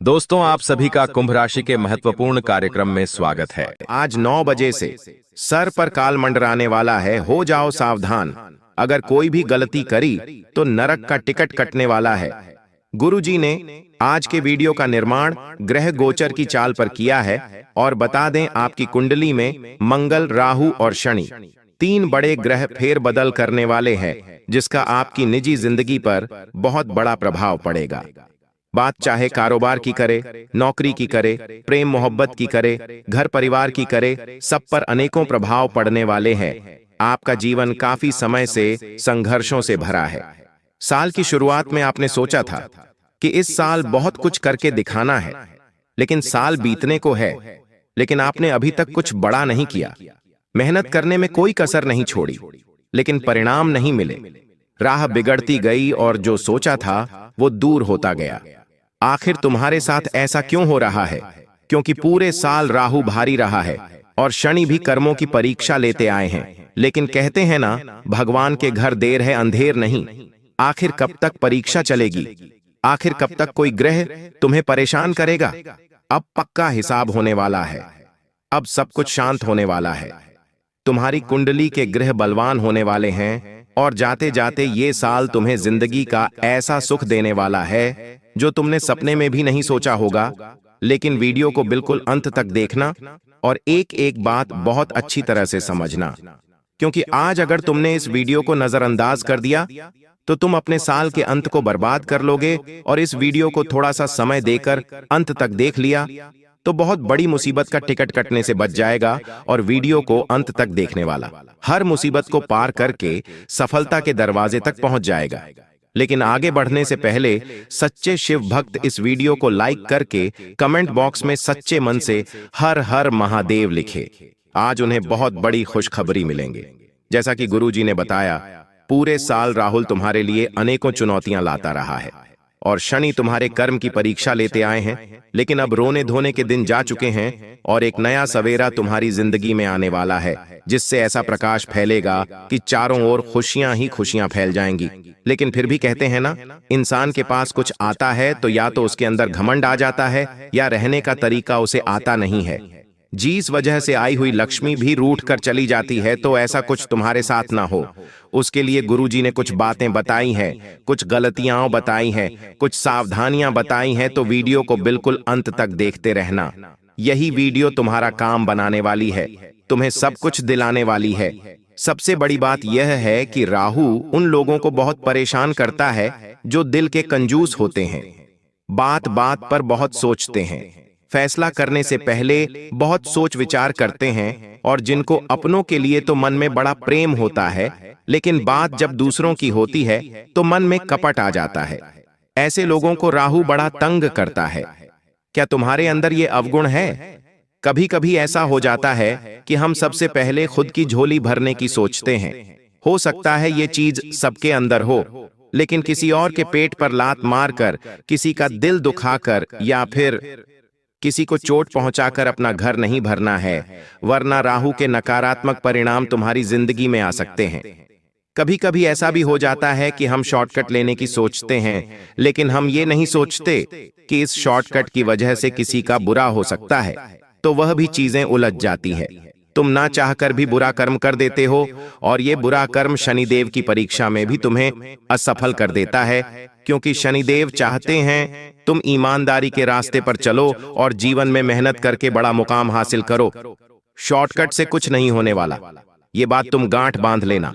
दोस्तों, आप सभी का कुंभ राशि के महत्वपूर्ण कार्यक्रम में स्वागत है। आज 9 बजे से सर पर काल मंडराने वाला है, हो जाओ सावधान। अगर कोई भी गलती करी तो नरक का टिकट कटने वाला है। गुरुजी ने आज के वीडियो का निर्माण ग्रह गोचर की चाल पर किया है और बता दें, आपकी कुंडली में मंगल, राहु और शनि 3 बड़े ग्रह फेर बदल करने वाले हैं, जिसका आपकी निजी जिंदगी पर बहुत बड़ा प्रभाव पड़ेगा। बात चाहे कारोबार की करे, नौकरी की करे, प्रेम मोहब्बत की करे, घर परिवार की करे, सब पर अनेकों प्रभाव पड़ने वाले हैं। आपका जीवन काफी समय से संघर्षों से भरा है। साल की शुरुआत में आपने सोचा था कि इस साल बहुत कुछ करके दिखाना है, लेकिन साल बीतने को है, लेकिन आपने अभी तक कुछ बड़ा नहीं किया। मेहनत करने में कोई कसर नहीं छोड़ी, लेकिन परिणाम नहीं मिले। राह बिगड़ती गई और जो सोचा था वो दूर होता गया। आखिर तुम्हारे साथ ऐसा क्यों हो रहा है? क्योंकि पूरे साल राहु भारी रहा है और शनि भी कर्मों की परीक्षा लेते आए हैं। लेकिन कहते हैं ना, भगवान के घर देर है अंधेर नहीं। आखिर कब तक परीक्षा चलेगी? आखिर कब तक कोई ग्रह तुम्हें परेशान करेगा? अब पक्का हिसाब होने वाला है। अब सब कुछ शांत होने वाला है। तुम्हारी कुंडली के ग्रह बलवान होने वाले हैं और जाते जाते ये साल तुम्हें जिंदगी का ऐसा सुख देने वाला है जो तुमने सपने में भी नहीं सोचा होगा। लेकिन वीडियो को बिल्कुल अंत तक देखना और एक एक बात बहुत अच्छी तरह से समझना, क्योंकि आज अगर तुमने इस वीडियो को नजरअंदाज कर दिया तो तुम अपने साल के अंत को बर्बाद कर लोगे। और इस वीडियो को थोड़ा सा समय देकर अंत तक देख लिया तो बहुत बड़ी मुसीबत का टिकट कटने से बच जाएगा। और वीडियो को अंत तक देखने वाला हर मुसीबत को पार करके सफलता के दरवाजे तक पहुंच जाएगा। लेकिन आगे बढ़ने से पहले सच्चे शिव भक्त इस वीडियो को लाइक करके कमेंट बॉक्स में सच्चे मन से हर हर महादेव लिखे। आज उन्हें बहुत बड़ी खुशखबरी मिलेंगे। जैसा कि गुरुजी ने बताया, पूरे साल राहुल तुम्हारे लिए अनेकों चुनौतियां लाता रहा है और शनि तुम्हारे कर्म की परीक्षा लेते आए हैं। लेकिन अब रोने धोने के दिन जा चुके हैं और एक नया सवेरा तुम्हारी जिंदगी में आने वाला है, जिससे ऐसा प्रकाश फैलेगा कि चारों ओर खुशियां ही खुशियां फैल जाएंगी। लेकिन फिर भी कहते हैं ना, इंसान के पास कुछ आता है तो या तो उसके अंदर घमंड आ जाता है या रहने का तरीका उसे आता नहीं है। जिस वजह से आई हुई लक्ष्मी भी रूठ कर चली जाती है, तो ऐसा कुछ तुम्हारे साथ ना हो, उसके लिए गुरुजी ने कुछ बातें बताई हैं, कुछ गलतियां बताई हैं, कुछ सावधानियां बताई हैं। तो वीडियो को बिल्कुल अंत तक देखते रहना। यही वीडियो तुम्हारा काम बनाने वाली है, तुम्हें सब कुछ दिलाने वाली है। सबसे बड़ी बात यह है कि राहु उन लोगों को बहुत परेशान करता है जो दिल के कंजूस होते हैं, बात बात पर बहुत सोचते हैं, फैसला करने से पहले बहुत सोच विचार करते हैं, और जिनको अपनों के लिए तो मन में बड़ा प्रेम होता है, लेकिन बात जब दूसरों की होती है तो मन में कपट आ जाता है। ऐसे लोगों को राहु बड़ा तंग करता है। क्या तुम्हारे अंदर ये अवगुण है? कभी कभी ऐसा हो जाता है कि हम सबसे पहले खुद की झोली भरने की सोचते हैं। हो सकता है ये चीज सबके अंदर हो, लेकिन किसी और के पेट पर लात मारकर, किसी का दिल दुखाकर या फिर किसी को चोट पहुंचाकर अपना घर नहीं भरना है, वरना राहु के नकारात्मक परिणाम तुम्हारी जिंदगी में आ सकते हैं। कभी कभी ऐसा भी हो जाता है कि हम शॉर्टकट लेने की सोचते हैं, लेकिन हम ये नहीं सोचते कि इस शॉर्टकट की वजह से किसी का बुरा हो सकता है, तो वह भी चीजें उलझ जाती है। तुम ना चाहकर भी बुरा कर्म कर देते हो और ये बुरा कर्म शनिदेव की परीक्षा में भी तुम्हें असफल कर देता है, क्योंकि शनिदेव चाहते हैं तुम ईमानदारी के रास्ते पर चलो और जीवन में मेहनत करके बड़ा मुकाम हासिल करो। शॉर्टकट से कुछ नहीं होने वाला, ये बात तुम गांठ बांध लेना।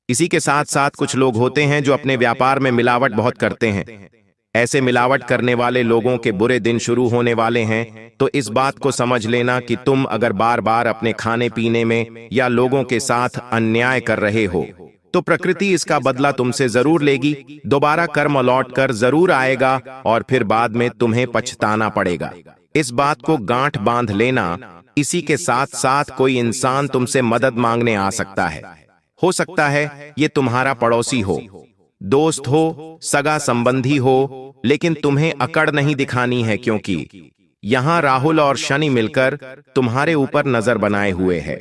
इसी के साथ साथ कुछ लोग होते हैं जो अपने व्यापार में मिलावट बहुत करते हैं। ऐसे मिलावट करने वाले लोगों के बुरे दिन शुरू होने वाले हैं। तो इस बात को समझ लेना कि तुम अगर बार बार अपने खाने पीने में या लोगों के साथ अन्याय कर रहे हो तो प्रकृति इसका बदला तुमसे जरूर लेगी। दोबारा कर्म लौट कर जरूर आएगा और फिर बाद में तुम्हें पछताना पड़ेगा। इस बात को गांठ बांध लेना। इसी के साथ साथ कोई इंसान तुमसे मदद मांगने आ सकता है। हो सकता है ये तुम्हारा पड़ोसी हो, दोस्त हो, सगा संबंधी हो, लेकिन तुम्हें अकड़ नहीं दिखानी है, क्योंकि यहां राहुल और शनि मिलकर तुम्हारे ऊपर नजर बनाए हुए हैं।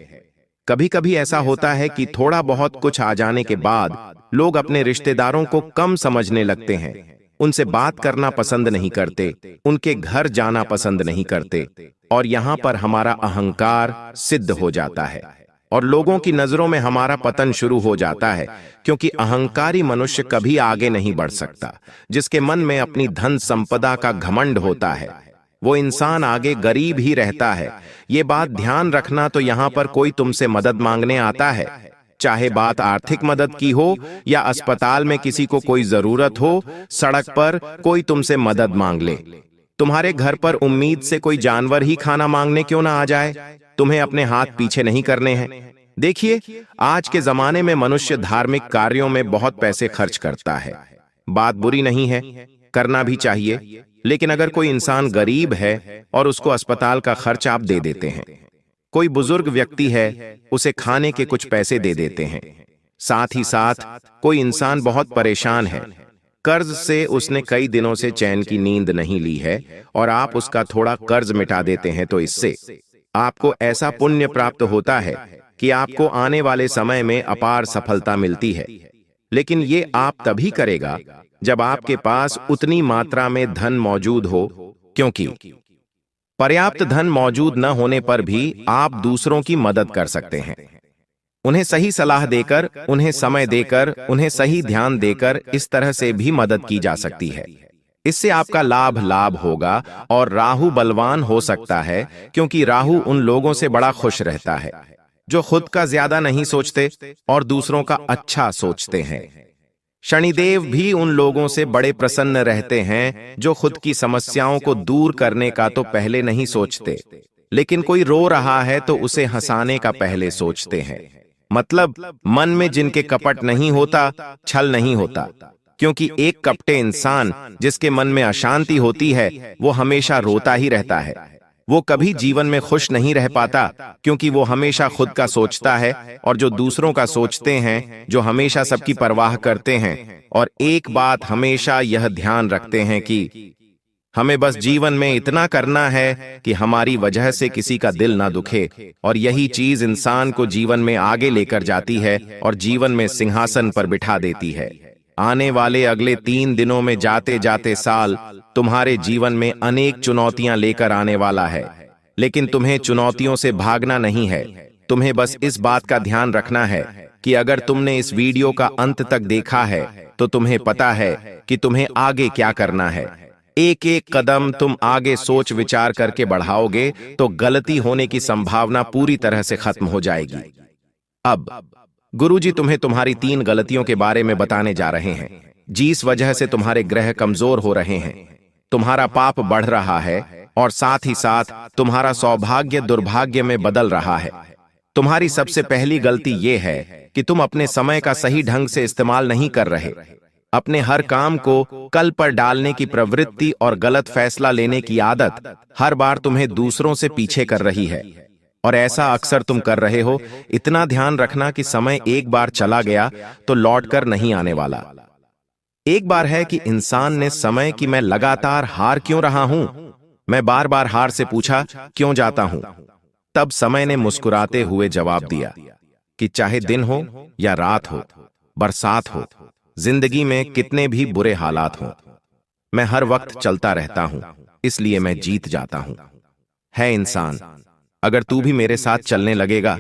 कभी कभी ऐसा होता है कि थोड़ा बहुत कुछ आ जाने के बाद लोग अपने रिश्तेदारों को कम समझने लगते हैं, उनसे बात करना पसंद नहीं करते, उनके घर जाना पसंद नहीं करते, और यहाँ पर हमारा अहंकार सिद्ध हो जाता है और लोगों की नजरों में हमारा पतन शुरू हो जाता है, क्योंकि अहंकारी मनुष्य कभी आगे नहीं बढ़ सकता। जिसके मन में अपनी धन संपदा का घमंड होता है, वो इंसान आगे गरीब ही रहता है। ये बात ध्यान रखना। तो यहाँ पर कोई तुमसे मदद मांगने आता है, चाहे बात आर्थिक मदद की हो या अस्पताल में किसी को कोई जरूरत हो, सड़क पर कोई तुमसे मदद मांग ले, तुम्हारे घर पर उम्मीद से कोई जानवर ही खाना मांगने क्यों ना आ जाए, तुम्हें अपने हाथ पीछे नहीं करने हैं। देखिए, आज के जमाने में मनुष्य धार्मिक कार्यों में बहुत पैसे खर्च करता है। बात बुरी नहीं है, करना भी चाहिए, लेकिन अगर कोई इंसान गरीब है और उसको अस्पताल का खर्च आप दे देते हैं, कोई बुजुर्ग व्यक्ति है, उसे खाने के कुछ पैसे दे देते हैं, साथ ही साथ कोई इंसान बहुत परेशान है, कर्ज से उसने कई दिनों से चैन की नींद नहीं ली है और आप उसका थोड़ा कर्ज मिटा देते हैं, तो इससे आपको ऐसा पुण्य प्राप्त होता है कि आपको आने वाले समय में अपार सफलता मिलती है। लेकिन ये आप तभी करेगा जब आपके पास उतनी मात्रा में धन मौजूद हो, क्योंकि पर्याप्त धन मौजूद न होने पर भी आप दूसरों की मदद कर सकते हैं। उन्हें सही सलाह देकर, उन्हें समय देकर, उन्हें सही ध्यान देकर इस तरह से भी मदद की जा सकती है। इससे आपका लाभ होगा और राहु बलवान हो सकता है, क्योंकि राहु उन लोगों से बड़ा खुश रहता है जो खुद का ज्यादा नहीं सोचते और दूसरों का अच्छा सोचते हैं। शनिदेव भी उन लोगों से बड़े प्रसन्न रहते हैं जो खुद की समस्याओं को दूर करने का तो पहले नहीं सोचते, लेकिन कोई रो रहा है तो उसे हंसाने का पहले सोचते हैं। मतलब मन में जिनके कपट नहीं होता, छल नहीं होता, क्योंकि एक कपटे इंसान जिसके मन में अशांति होती है वो हमेशा रोता ही रहता है। वो कभी जीवन में खुश नहीं रह पाता, क्योंकि वो हमेशा खुद का सोचता है। और जो दूसरों का सोचते हैं, जो हमेशा सबकी परवाह करते हैं और एक बात हमेशा यह ध्यान रखते हैं कि हमें बस जीवन में इतना करना है कि हमारी वजह से किसी का दिल ना दुखे, और यही चीज इंसान को जीवन में आगे लेकर जाती है और जीवन में सिंहासन पर बिठा देती है। आने वाले अगले 3 दिनों में जाते जाते साल तुम्हारे जीवन में अनेक चुनौतियां लेकर आने वाला है, लेकिन तुम्हें चुनौतियों से भागना नहीं है। तुम्हें बस इस बात का ध्यान रखना है कि अगर तुमने इस वीडियो का अंत तक देखा है तो तुम्हें पता है कि तुम्हें आगे क्या करना है। एक एक कदम तुम आगे सोच विचार करके बढ़ाओगे तो गलती होने की संभावना पूरी तरह से खत्म हो जाएगी। अब गुरुजी तुम्हें तुम्हारी 3 गलतियों के बारे में बताने जा रहे हैं, जिस वजह से तुम्हारे ग्रह कमजोर हो रहे हैं, तुम्हारा पाप बढ़ रहा है और साथ ही साथ तुम्हारा सौभाग्य दुर्भाग्य में बदल रहा है। तुम्हारी सबसे पहली गलती यह है कि तुम अपने समय का सही ढंग से इस्तेमाल नहीं कर रहे। अपने हर काम को कल पर डालने की प्रवृत्ति और गलत फैसला लेने की आदत हर बार तुम्हें दूसरों से पीछे कर रही है, और ऐसा अक्सर तुम कर रहे हो। इतना ध्यान रखना कि समय एक बार चला गया तो लौटकर नहीं आने वाला। एक बार है कि इंसान ने समय की मैं लगातार हार क्यों रहा हूं, मैं बार बार हार से पूछा क्यों जाता हूं। तब समय ने मुस्कुराते हुए जवाब दिया कि चाहे दिन हो या रात हो, बरसात हो, जिंदगी में कितने भी बुरे हालात हों, मैं हर वक्त चलता रहता हूं, इसलिए मैं जीत जाता हूं। है इंसान, अगर तू भी मेरे साथ चलने लगेगा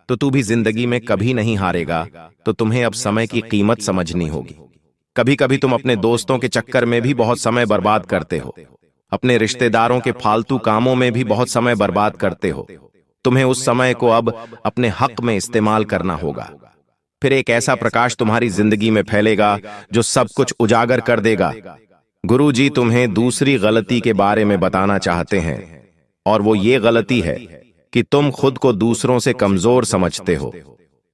तो तू भी जिंदगी में कभी नहीं हारेगा। तो तुम्हें अब समय की कीमत समझनी होगी। कभी कभी तुम अपने दोस्तों के चक्कर में भी बहुत समय बर्बाद करते हो, अपने रिश्तेदारों के फालतू कामों में भी बहुत समय बर्बाद करते हो। तुम्हें उस समय को अब अपने हक में इस्तेमाल करना होगा। फिर एक ऐसा प्रकाश तुम्हारी जिंदगी में फैलेगा जो सब कुछ उजागर कर देगा। गुरुजी तुम्हें दूसरी गलती के बारे में बताना चाहते हैं, और वो ये गलती है कि तुम खुद को दूसरों से कमजोर समझते हो।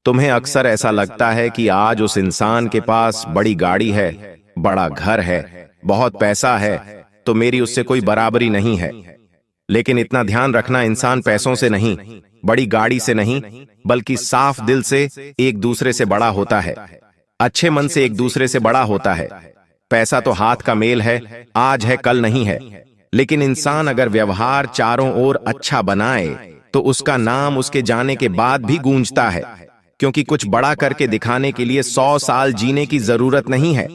तुम्हें अक्सर ऐसा लगता है कि आज उस इंसान के पास बड़ी गाड़ी है, बड़ा घर है, बहुत पैसा है, तो मेरी उससे कोई बराबरी नहीं है। लेकिन इतना ध्यान रखना, इंसान पैसों से नहीं, बड़ी गाड़ी से नहीं, बल्कि साफ दिल से एक दूसरे से बड़ा होता है, अच्छे मन से एक दूसरे से बड़ा होता है। पैसा तो हाथ का मेल है, आज है कल नहीं है, लेकिन इंसान अगर व्यवहार चारों ओर अच्छा बनाए तो उसका नाम उसके जाने के बाद भी गूंजता है, क्योंकि कुछ बड़ा करके दिखाने के लिए 100 साल जीने की जरूरत नहीं है।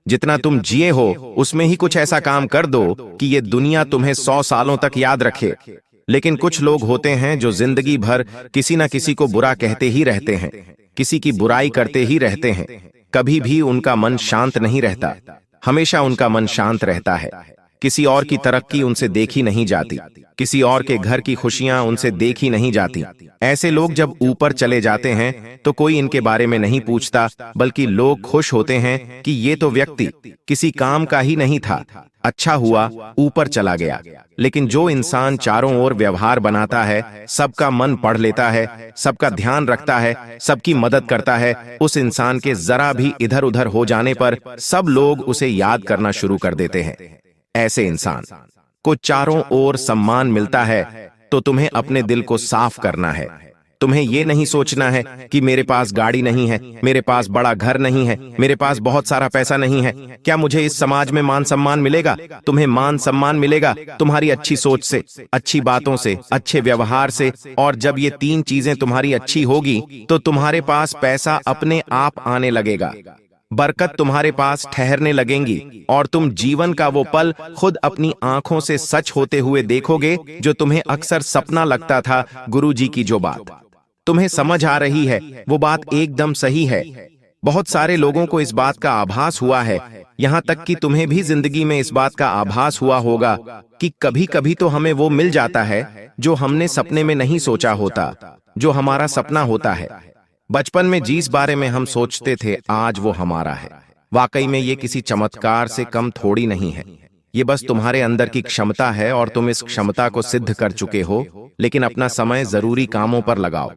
जितना तुम जिए हो उसमें ही कुछ ऐसा काम कर दो कि ये दुनिया तुम्हें 100 सालों तक याद रखे। लेकिन कुछ लोग होते हैं जो जिंदगी भर किसी न किसी को बुरा कहते ही रहते हैं, किसी की बुराई करते ही रहते हैं। कभी भी उनका मन शांत नहीं रहता, हमेशा उनका मन शांत रहता है। किसी और की तरक्की उनसे देखी नहीं जाती, किसी और के घर की खुशियां उनसे देखी नहीं जाती। ऐसे लोग जब ऊपर चले जाते हैं तो कोई इनके बारे में नहीं पूछता, बल्कि लोग खुश होते हैं कि ये तो व्यक्ति किसी काम का ही नहीं था, अच्छा हुआ ऊपर चला गया। लेकिन जो इंसान चारों ओर व्यवहार बनाता है, सबका मन पढ़ लेता है, सबका ध्यान रखता है, सबकी मदद करता है, उस इंसान के जरा भी इधर उधर हो जाने पर सब लोग उसे याद करना शुरू कर देते हैं। ऐसे इंसान को चारों ओर सम्मान मिलता है, तो तुम्हें अपने दिल को साफ करना है। तुम्हें यह नहीं सोचना है कि मेरे पास गाड़ी नहीं है, मेरे पास बड़ा घर नहीं है, मेरे पास बहुत सारा पैसा नहीं है, क्या मुझे इस समाज में मान सम्मान मिलेगा? तुम्हें मान सम्मान मिलेगा तुम्हारी अच्छी सोच से, अच्छी बातों से, अच्छे व्यवहार से। और जब ये तीन चीजें तुम्हारी अच्छी होगी तो तुम्हारे पास पैसा अपने आप आने लगेगा, बरकत तुम्हारे पास ठहरने लगेंगी, और तुम जीवन का वो पल खुद अपनी आंखों से सच होते हुए देखोगे जो तुम्हें अक्सर सपना लगता था। गुरुजी की जो बात तुम्हें समझ आ रही है वो बात एकदम सही है। बहुत सारे लोगों को इस बात का आभास हुआ है, यहाँ तक कि तुम्हें भी जिंदगी में इस बात का आभास हुआ होगा कि कभी कभी तो हमें वो मिल जाता है जो हमने सपने में नहीं सोचा होता, जो हमारा सपना होता है। बचपन में जिस बारे में हम सोचते थे आज वो हमारा है। वाकई में ये किसी चमत्कार से कम थोड़ी नहीं है, ये बस तुम्हारे अंदर की क्षमता है और तुम इस क्षमता को सिद्ध कर चुके हो। लेकिन अपना समय जरूरी कामों पर लगाओ।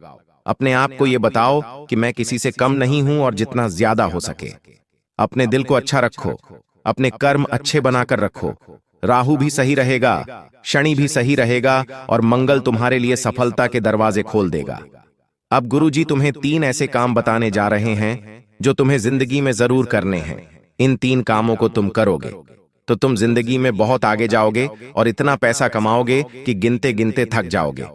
अपने आप को ये बताओ कि मैं किसी से कम नहीं हूं, और जितना ज्यादा हो सके अपने दिल को अच्छा रखो, अपने कर्म अच्छे बनाकर रखो। राहु भी सही रहेगा, शनि भी सही रहेगा, और मंगल तुम्हारे लिए सफलता के दरवाजे खोल देगा। अब गुरुजी तुम्हें 3 ऐसे काम बताने जा रहे हैं जो तुम्हें जिंदगी में जरूर करने हैं। इन 3 कामों को तुम करोगे तो तुम जिंदगी में बहुत आगे जाओगे और इतना पैसा कमाओगे कि गिनते गिनते थक जाओगे।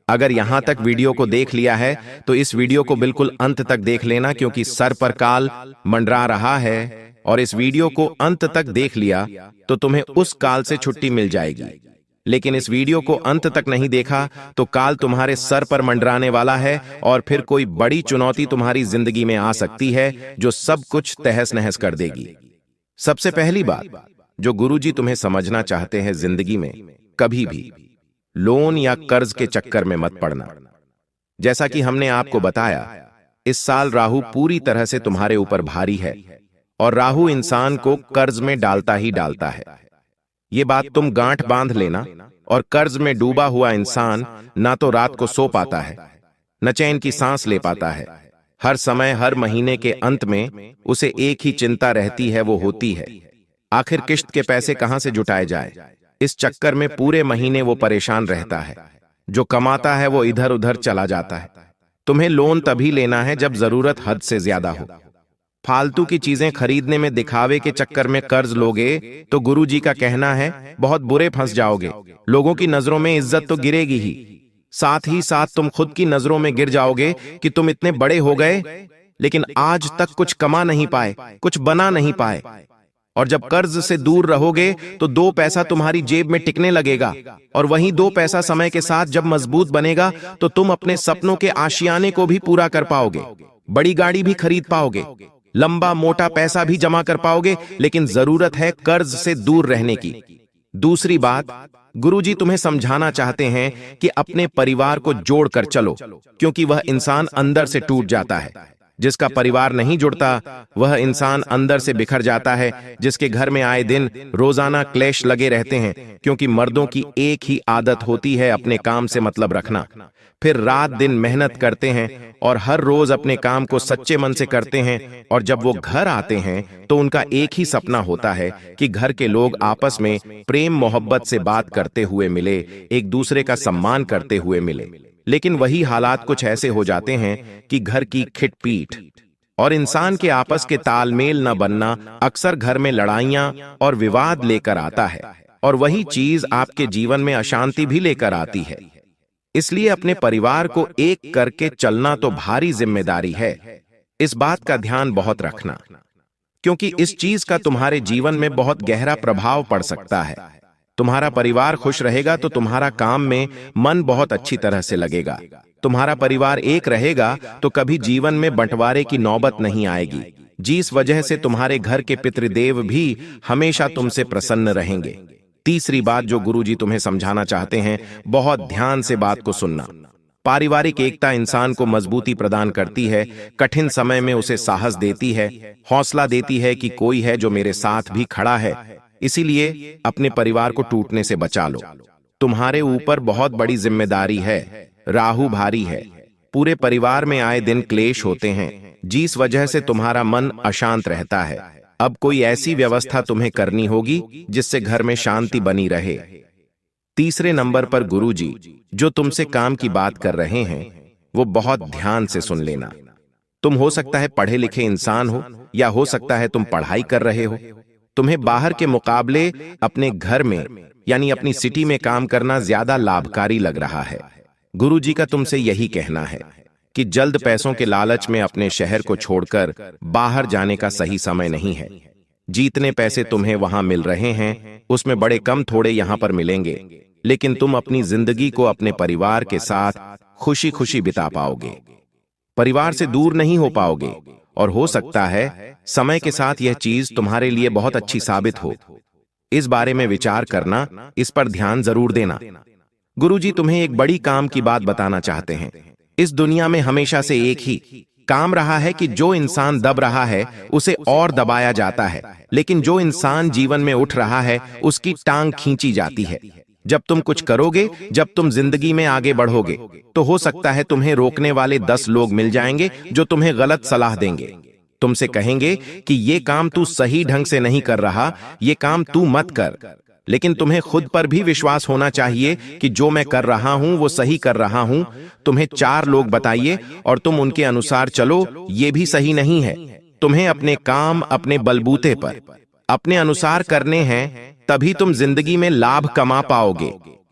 अगर यहां तक वीडियो को देख लिया है तो इस वीडियो को बिल्कुल अंत तक देख लेना, क्योंकि सर पर काल मंडरा रहा है, और इस वीडियो को अंत तक देख लिया तो तुम्हें उस काल से छुट्टी मिल जाएगी। लेकिन इस वीडियो को अंत तक नहीं देखा तो काल तुम्हारे सर पर मंडराने वाला है, और फिर कोई बड़ी चुनौती तुम्हारी जिंदगी में आ सकती है जो सब कुछ तहस नहस कर देगी। सबसे पहली बात जो गुरुजी तुम्हें समझना चाहते हैं, जिंदगी में कभी भी लोन या कर्ज के चक्कर में मत पड़ना। जैसा कि हमने आपको बताया, इस साल राहु पूरी तरह से तुम्हारे ऊपर भारी है, और राहु इंसान को कर्ज में डालता ही डालता है। ये बात तुम गांठ बांध लेना। और कर्ज में डूबा हुआ इंसान ना तो रात को सो पाता है, न चैन की सांस ले पाता है। हर समय, हर महीने के अंत में उसे एक ही चिंता रहती है, वो होती है आखिर किश्त के पैसे कहां से जुटाए जाए। इस चक्कर में पूरे महीने वो परेशान रहता है। जो कमाता है वो इधर उधर चला जाता है। तुम्हें लोन तभी लेना है जब जरूरत हद से ज्यादा हो। फालतू की चीजें खरीदने में दिखावे के चक्कर में कर्ज लोगे तो गुरुजी का कहना है बहुत बुरे फंस जाओगे। लोगों की नजरों में इज्जत तो गिरेगी ही, साथ ही साथ तुम खुद की नजरों में गिर जाओगे कि तुम इतने बड़े हो गए लेकिन आज तक कुछ कमा नहीं पाए, कुछ बना नहीं पाए। और जब कर्ज से दूर रहोगे तो 2 पैसा तुम्हारी जेब में टिकने लगेगा, और वहीं 2 पैसा समय के साथ जब मजबूत बनेगा तो तुम अपने सपनों के आशियाने को भी पूरा कर पाओगे, बड़ी गाड़ी भी खरीद पाओगे, लंबा मोटा पैसा भी जमा कर पाओगे। लेकिन जरूरत है कर्ज से दूर रहने की। दूसरी बात, गुरुजी तुम्हें समझाना चाहते हैं कि अपने परिवार को जोड़कर चलो, क्योंकि वह इंसान अंदर से टूट जाता है। जिसका परिवार नहीं जुड़ता वह इंसान अंदर से बिखर जाता है। जिसके घर में आए दिन रोजाना क्लेश लगे रहते हैं, क्योंकि मर्दों की एक ही आदत होती है अपने काम से मतलब रखना। फिर रात दिन मेहनत करते हैं और हर रोज अपने काम को सच्चे मन से करते हैं, और जब वो घर आते हैं तो उनका एक ही सपना होता है कि घर के लोग आपस में प्रेम मोहब्बत से बात करते हुए मिले, एक दूसरे का सम्मान करते हुए मिले। लेकिन वही हालात कुछ ऐसे हो जाते हैं कि घर की खिटपीट और इंसान के आपस के तालमेल न बनना अक्सर घर में लड़ाइयां और विवाद लेकर आता है, और वही चीज आपके जीवन में अशांति भी लेकर आती है। इसलिए अपने परिवार को एक करके चलना तो भारी जिम्मेदारी है। इस बात का ध्यान बहुत रखना। क्योंकि इस चीज का तुम्हारे जीवन में बहुत गहरा प्रभाव पड़ सकता है। तुम्हारा परिवार खुश रहेगा तो तुम्हारा काम में मन बहुत अच्छी तरह से लगेगा। तुम्हारा परिवार एक रहेगा तो कभी जीवन में बंटवारे की नौबत नहीं आएगी, जिस वजह से तुम्हारे घर के पितृदेव भी हमेशा तुमसे प्रसन्न रहेंगे। तीसरी बात जो गुरुजी तुम्हें समझाना चाहते हैं, बहुत ध्यान से बात को सुनना। पारिवारिक एकता इंसान को मजबूती प्रदान करती है, कठिन समय में उसे साहस देती है, हौसला देती है कि कोई है जो मेरे साथ भी खड़ा है। इसीलिए अपने परिवार को टूटने से बचा लो। तुम्हारे ऊपर बहुत बड़ी जिम्मेदारी है, राहु भारी है, पूरे परिवार में आए दिन क्लेश होते हैं, जिस वजह से तुम्हारा मन अशांत रहता है। अब कोई ऐसी व्यवस्था तुम्हें करनी होगी जिससे घर में शांति बनी रहे। तीसरे नंबर पर गुरुजी जो तुमसे काम की बात कर रहे हैं, वो बहुत ध्यान से सुन लेना। तुम हो सकता है पढ़े लिखे इंसान हो, या हो सकता है तुम पढ़ाई कर रहे हो। तुम्हें बाहर के मुकाबले अपने घर में यानी अपनी सिटी में काम करना ज्यादा लाभकारी लग रहा है। गुरुजी का तुमसे यही कहना है कि जल्द पैसों के लालच में अपने शहर को छोड़कर बाहर जाने का सही समय नहीं है। जितने पैसे तुम्हें वहां मिल रहे हैं उसमें बड़े कम थोड़े यहां पर मिलेंगे, लेकिन तुम अपनी जिंदगी को अपने परिवार के साथ खुशी खुशी बिता पाओगे, परिवार से दूर नहीं हो पाओगे, और हो सकता है समय के साथ यह चीज तुम्हारे लिए बहुत अच्छी साबित हो। इस बारे में विचार करना, इस पर ध्यान जरूर देना। गुरुजी तुम्हें एक बड़ी काम की बात बताना चाहते हैं। इस दुनिया में हमेशा से एक ही काम रहा है कि जो इंसान दब रहा है उसे और दबाया जाता है, लेकिन जो इंसान जीवन में उठ रहा है उसकी टांग खींची जाती है। जब तुम कुछ करोगे, जब तुम जिंदगी में आगे बढ़ोगे, तो हो सकता है तुम्हें रोकने वाले 10 लोग मिल जाएंगे जो तुम्हें गलत सलाह देंगे। तुमसे कहेंगे कि ये काम तू सही ढंग से नहीं कर रहा, ये काम तू मत कर। लेकिन तुम्हें खुद पर भी विश्वास होना चाहिए कि जो मैं कर रहा हूं वो सही कर रहा हूं। तुम्हें 4 लोग बताइए और तुम उनके अनुसार चलो, ये भी सही नहीं है। तुम्हें अपने काम अपने बलबूते पर अपने अनुसार करने हैं, तभी तुम जिंदगी में लाभ कमा पाओगे,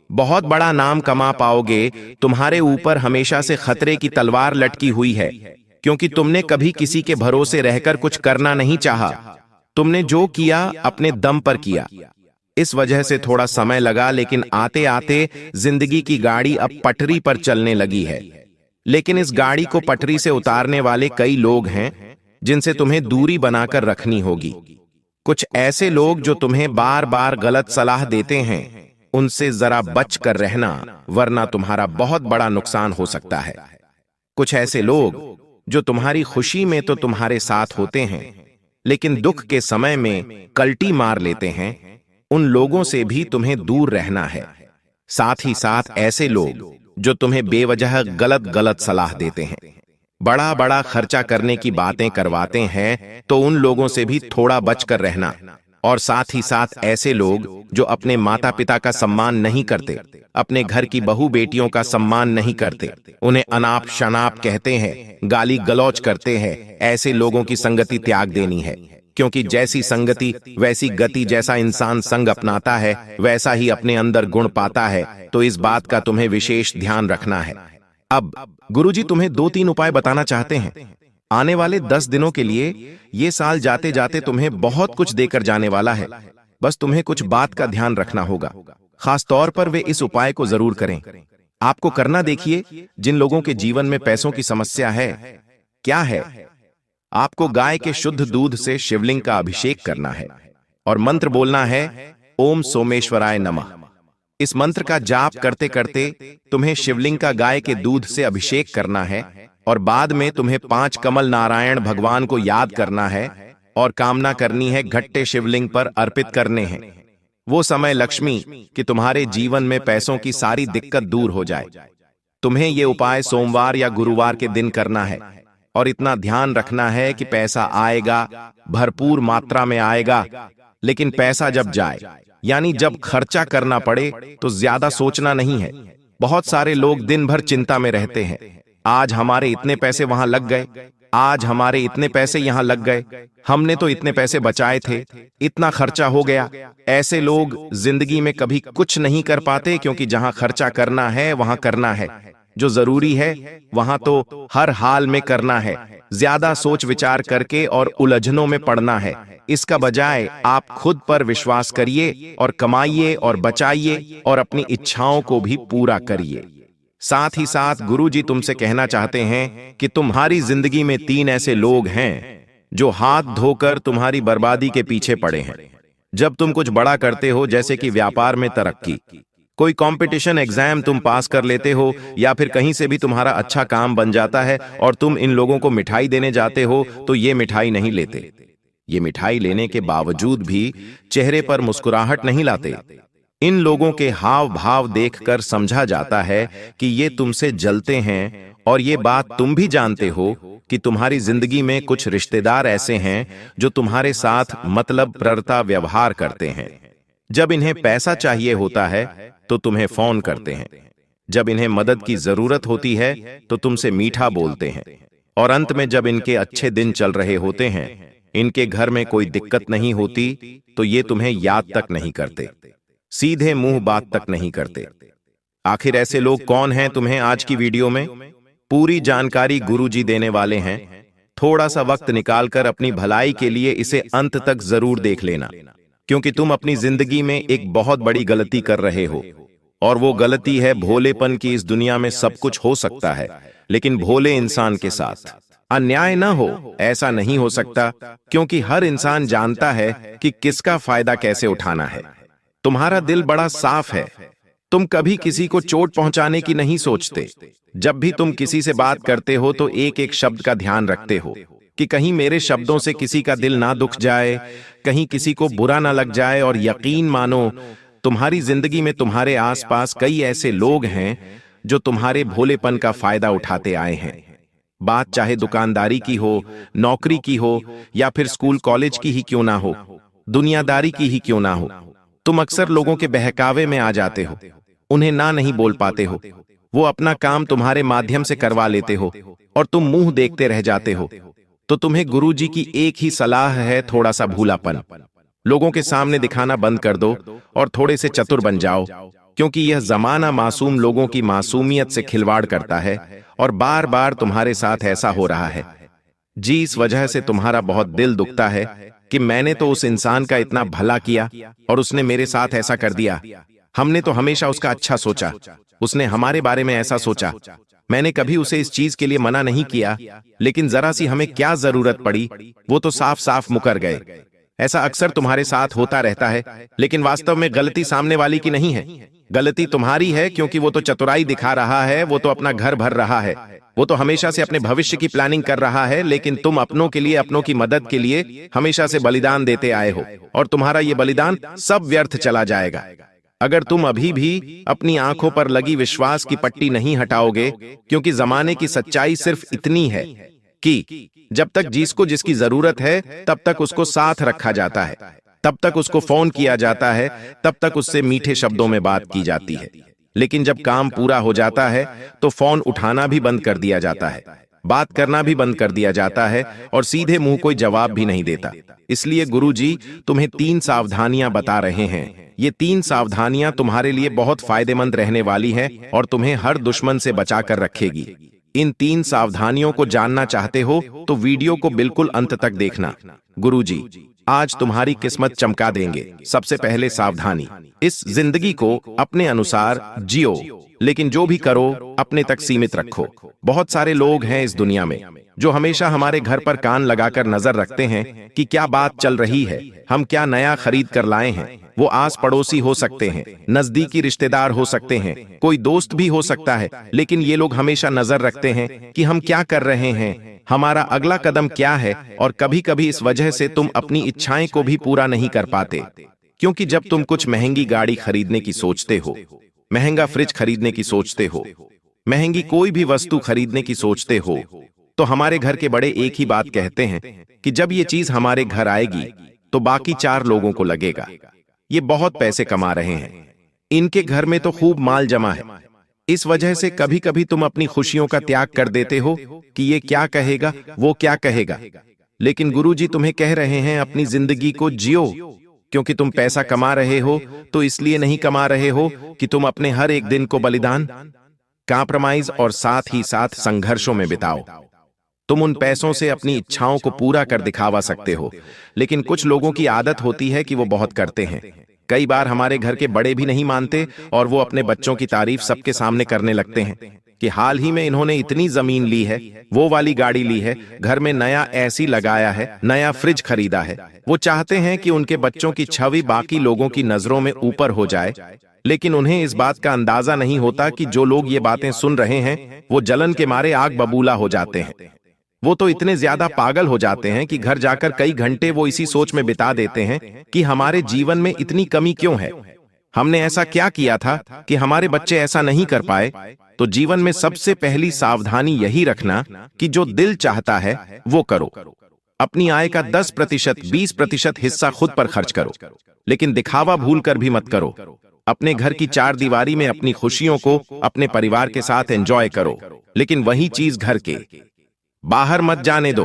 बहुत बड़ा नाम कमा पाओगे। तुम्हारे ऊपर हमेशा से खतरे की तलवार लटकी हुई है, क्योंकि तुमने कभी किसी के भरोसे रहकर कुछ करना नहीं चाहा। तुमने जो किया अपने दम पर किया। इस वजह से थोड़ा समय लगा, लेकिन आते आते जिंदगी की गाड़ी अब पटरी पर चलने लगी है। लेकिन इस गाड़ी को पटरी से उतारने वाले कई लोग हैं जिनसे तुम्हें दूरी बनाकर रखनी होगी। कुछ ऐसे लोग जो तुम्हें बार बार गलत सलाह देते हैं, उनसे जरा बच कर रहना, वरना तुम्हारा बहुत बड़ा नुकसान हो सकता है। कुछ ऐसे लोग जो तुम्हारी खुशी में तो तुम्हारे साथ होते हैं, लेकिन दुख के समय में कल्टी मार लेते हैं, उन लोगों से भी तुम्हें दूर रहना है। साथ ही साथ ऐसे लोग जो तुम्हें बेवजह गलत गलत सलाह देते हैं, बड़ा बड़ा खर्चा करने की बातें करवाते हैं, तो उन लोगों से भी थोड़ा बचकर रहना। और साथ ही साथ ऐसे लोग जो अपने माता पिता का सम्मान नहीं करते, अपने घर की बहू बेटियों का सम्मान नहीं करते, उन्हें अनाप शनाप कहते हैं, गाली गलौज करते हैं, ऐसे लोगों की संगति त्याग देनी है। क्योंकि जैसी संगति वैसी गति, जैसा इंसान संग अपनाता है वैसा ही अपने अंदर गुण पाता है। तो इस बात का तुम्हें विशेष ध्यान रखना है। अब गुरुजी तुम्हें 2-3 उपाय बताना चाहते हैं। आने वाले 10 दिनों के लिए ये साल जाते जाते तुम्हें बहुत कुछ देकर जाने वाला है। बस तुम्हें कुछ बात का ध्यान रखना होगा, खास तौर पर वे इस उपाय को जरूर करें। आपको करना, देखिए, जिन लोगों के जीवन में पैसों की समस्या है, क्या है, आपको गाय के शुद्ध दूध से शिवलिंग का अभिषेक करना है और मंत्र बोलना है, ओम सोमेश्वराय नमः। इस मंत्र का जाप करते करते तुम्हें शिवलिंग का गाय के दूध से अभिषेक करना है, और बाद में तुम्हें 5 कमल नारायण भगवान को याद करना है और कामना करनी है घट्टे शिवलिंग पर अर्पित करने हैं। वो समय लक्ष्मी कि तुम्हारे जीवन में पैसों की सारी दिक्कत दूर हो जाए। तुम्हें ये उपाय सोमवार या गुरुवार के दिन करना है, और इतना ध्यान रखना है कि पैसा आएगा, भरपूर मात्रा में आएगा, लेकिन पैसा जब जाए यानी जब खर्चा करना पड़े तो ज्यादा सोचना नहीं है। बहुत सारे लोग दिन भर चिंता में रहते हैं, आज हमारे इतने पैसे वहां लग गए, आज हमारे इतने पैसे यहां लग गए, हमने तो इतने पैसे बचाए थे, इतना खर्चा हो गया। ऐसे लोग जिंदगी में कभी कुछ नहीं कर पाते, क्योंकि जहां खर्चा करना है वहां करना है। जो जरूरी है वहां तो हर हाल में करना है, ज्यादा सोच विचार करके और उलझनों में पड़ना है। इसका बजाय आप खुद पर विश्वास करिए और कमाइए और बचाइए और अपनी इच्छाओं को भी पूरा करिए। साथ ही साथ गुरुजी तुमसे कहना चाहते हैं कि तुम्हारी जिंदगी में 3 ऐसे लोग हैं जो हाथ धोकर तुम्हारी बर्बादी के पीछे पड़े हैं। जब तुम कुछ बड़ा करते हो, जैसे कि व्यापार में तरक्की, कोई कंपटीशन एग्जाम तुम पास कर लेते हो, या फिर कहीं से भी तुम्हारा अच्छा काम बन जाता है और तुम इन लोगों को मिठाई देने जाते हो, तो ये मिठाई नहीं लेते। ये मिठाई लेने के बावजूद भी चेहरे पर मुस्कुराहट नहीं लाते। इन लोगों के हाव भाव देखकर समझा जाता है कि ये तुमसे जलते हैं, और ये बात तुम भी जानते हो कि तुम्हारी जिंदगी में कुछ रिश्तेदार ऐसे हैं जो तुम्हारे साथ मतलब प्ररता व्यवहार करते हैं। जब इन्हें पैसा चाहिए होता है तो तुम्हें फोन करते हैं, जब इन्हें मदद की जरूरत होती है तो तुमसे मीठा बोलते हैं, और अंत में जब इनके अच्छे दिन चल रहे होते हैं, इनके घर में कोई दिक्कत नहीं होती, तो ये तुम्हें याद तक नहीं करते, सीधे मुंह बात तक नहीं करते। आखिर ऐसे लोग कौन हैं, तुम्हें आज की वीडियो में पूरी जानकारी गुरुजी देने वाले हैं। थोड़ा सा वक्त निकालकर अपनी भलाई के लिए इसे अंत तक जरूर देख लेना, क्योंकि तुम अपनी जिंदगी में एक बहुत बड़ी गलती कर रहे हो, और वो गलती है भोलेपन की। इस दुनिया में सब कुछ हो सकता है, लेकिन भोले इंसान के साथ अन्याय न हो, ऐसा नहीं हो सकता, क्योंकि हर इंसान जानता है कि किसका फायदा कैसे उठाना है। तुम्हारा दिल बड़ा साफ है, तुम कभी किसी को चोट पहुंचाने की नहीं सोचते। जब भी तुम किसी से बात करते हो तो एक एक शब्द का ध्यान रखते हो कि कहीं मेरे शब्दों से किसी का दिल ना दुख जाए, कहीं किसी को बुरा ना लग जाए। और यकीन मानो, तुम्हारी जिंदगी में तुम्हारे आसपास कई ऐसे लोग हैं जो तुम्हारे भोलेपन का फायदा उठाते आए हैं। बात चाहे दुकानदारी की हो, नौकरी की हो, या फिर स्कूल कॉलेज की ही क्यों ना हो, दुनियादारी की ही क्यों ना हो, तुम अक्सर लोगों के बहकावे में आ जाते हो, उन्हें ना नहीं बोल पाते हो, वो अपना काम तुम्हारे माध्यम से करवा लेते हो और तुम मुंह देखते रह जाते हो। तो तुम्हें गुरुजी की एक ही सलाह है, थोड़ा सा भूलापन लोगों के सामने दिखाना बंद कर दो और थोड़े से चतुर बन जाओ, क्योंकि यह जमाना मासूम लोगों की मासूमियत से खिलवाड़ करता है, और बार बार तुम्हारे साथ ऐसा हो रहा है। जी, इस वजह से तुम्हारा बहुत दिल दुखता है कि मैंने तो उस इंसान का इतना भला किया और उसने मेरे साथ ऐसा कर दिया। हमने तो हमेशा उसका अच्छा सोचा, उसने हमारे बारे में ऐसा सोचा। मैंने कभी उसे इस चीज के लिए मना नहीं किया, लेकिन जरा सी हमें क्या जरूरत पड़ी, वो तो साफ साफ मुकर गए। ऐसा अक्सर तुम्हारे साथ होता रहता है, लेकिन वास्तव में गलती सामने वाली की नहीं है, गलती तुम्हारी है, क्योंकि वो तो चतुराई दिखा रहा है, वो तो अपना घर भर रहा है, वो तो हमेशा से अपने भविष्य की प्लानिंग कर रहा है, लेकिन तुम अपनों के लिए, अपनों की मदद के लिए हमेशा से बलिदान देते आए हो, और तुम्हारा ये बलिदान सब व्यर्थ चला जाएगा अगर तुम अभी भी अपनी आंखों पर लगी विश्वास की पट्टी नहीं हटाओगे। क्योंकि जमाने की सच्चाई सिर्फ इतनी है कि जब तक जिसको जिसकी जरूरत है तब तक उसको साथ रखा जाता है, तब तक उसको फोन किया जाता है, तब तक उससे मीठे शब्दों में बात की जाती है, लेकिन जब काम पूरा हो जाता है तो फोन उठाना भी बंद कर दिया जाता है, बात करना भी बंद कर दिया जाता है, और सीधे मुंह कोई जवाब भी नहीं देता। इसलिए गुरुजी तुम्हें 3 सावधानियां बता रहे हैं। ये 3 सावधानियां तुम्हारे लिए बहुत फायदेमंद रहने वाली हैं और तुम्हें हर दुश्मन से बचाकर रखेगी। इन 3 सावधानियों को जानना चाहते हो तो वीडियो को बिल्कुल अंत तक देखना। गुरुजी आज तुम्हारी किस्मत चमका देंगे। सबसे पहले सावधानी, इस जिंदगी को अपने अनुसार जियो, लेकिन जो भी करो अपने तक सीमित रखो। बहुत सारे लोग हैं इस दुनिया में जो हमेशा हमारे घर पर कान लगाकर नजर रखते हैं कि क्या बात चल रही है, हम क्या नया खरीद कर लाए हैं। वो आस पड़ोसी हो सकते हैं, नजदीकी रिश्तेदार हो सकते हैं, कोई दोस्त भी हो सकता है, लेकिन ये लोग हमेशा नजर रखते हैं कि हम क्या कर रहे हैं, हमारा अगला कदम क्या है। और कभी कभी इस वजह से तुम अपनी इच्छाएं को भी पूरा नहीं कर पाते, क्योंकि जब तुम कुछ महंगी गाड़ी खरीदने की सोचते हो, महंगा फ्रिज खरीदने की सोचते हो, महंगी कोई भी वस्तु खरीदने की सोचते हो, तो हमारे घर के बड़े एक ही बात कहते हैं कि जब ये चीज हमारे घर आएगी तो बाकी 4 लोगों को लगेगा ये बहुत पैसे कमा रहे हैं, इनके घर में तो खूब माल जमा है। इस वजह से कभी कभी तुम अपनी खुशियों का त्याग कर देते हो कि ये क्या कहेगा, वो क्या कहेगा। लेकिन गुरुजी तुम्हें कह रहे हैं अपनी जिंदगी को जियो, क्योंकि तुम पैसा कमा रहे हो तो इसलिए नहीं कमा रहे हो कि तुम अपने हर एक दिन को बलिदान कॉम्प्रोमाइज और साथ ही साथ संघर्षों में बिताओ। तुम उन पैसों से अपनी इच्छाओं को पूरा कर दिखावा सकते हो, लेकिन कुछ लोगों की आदत होती है कि वो बहुत करते हैं। कई बार हमारे घर के बड़े भी नहीं मानते और वो अपने बच्चों की तारीफ सबके सामने करने लगते हैं कि हाल ही में इन्होंने इतनी जमीन ली है, वो वाली गाड़ी ली है, घर में नया एसी लगाया है, नया फ्रिज खरीदा है। वो चाहते हैं कि उनके बच्चों की छवि बाकी लोगों की नजरों में ऊपर हो जाए, लेकिन उन्हें इस बात का अंदाजा नहीं होता कि जो लोग ये बातें सुन रहे हैं वो जलन के मारे आग बबूला हो जाते हैं। वो तो इतने ज्यादा पागल हो जाते हैं कि घर जाकर कई घंटे वो इसी सोच में बिता देते हैं कि हमारे जीवन में इतनी कमी क्यों है, हमने ऐसा क्या किया था कि हमारे बच्चे ऐसा नहीं कर पाए। तो जीवन में सबसे पहली सावधानी यही रखना कि जो दिल चाहता है वो करो। अपनी आय का 10%, 20% हिस्सा खुद पर खर्च करो, लेकिन दिखावा भूलकर भी मत करो। अपने घर की चार दीवारी में अपनी खुशियों को अपने परिवार के साथ एंजॉय करो, लेकिन वही चीज घर के बाहर मत जाने दो,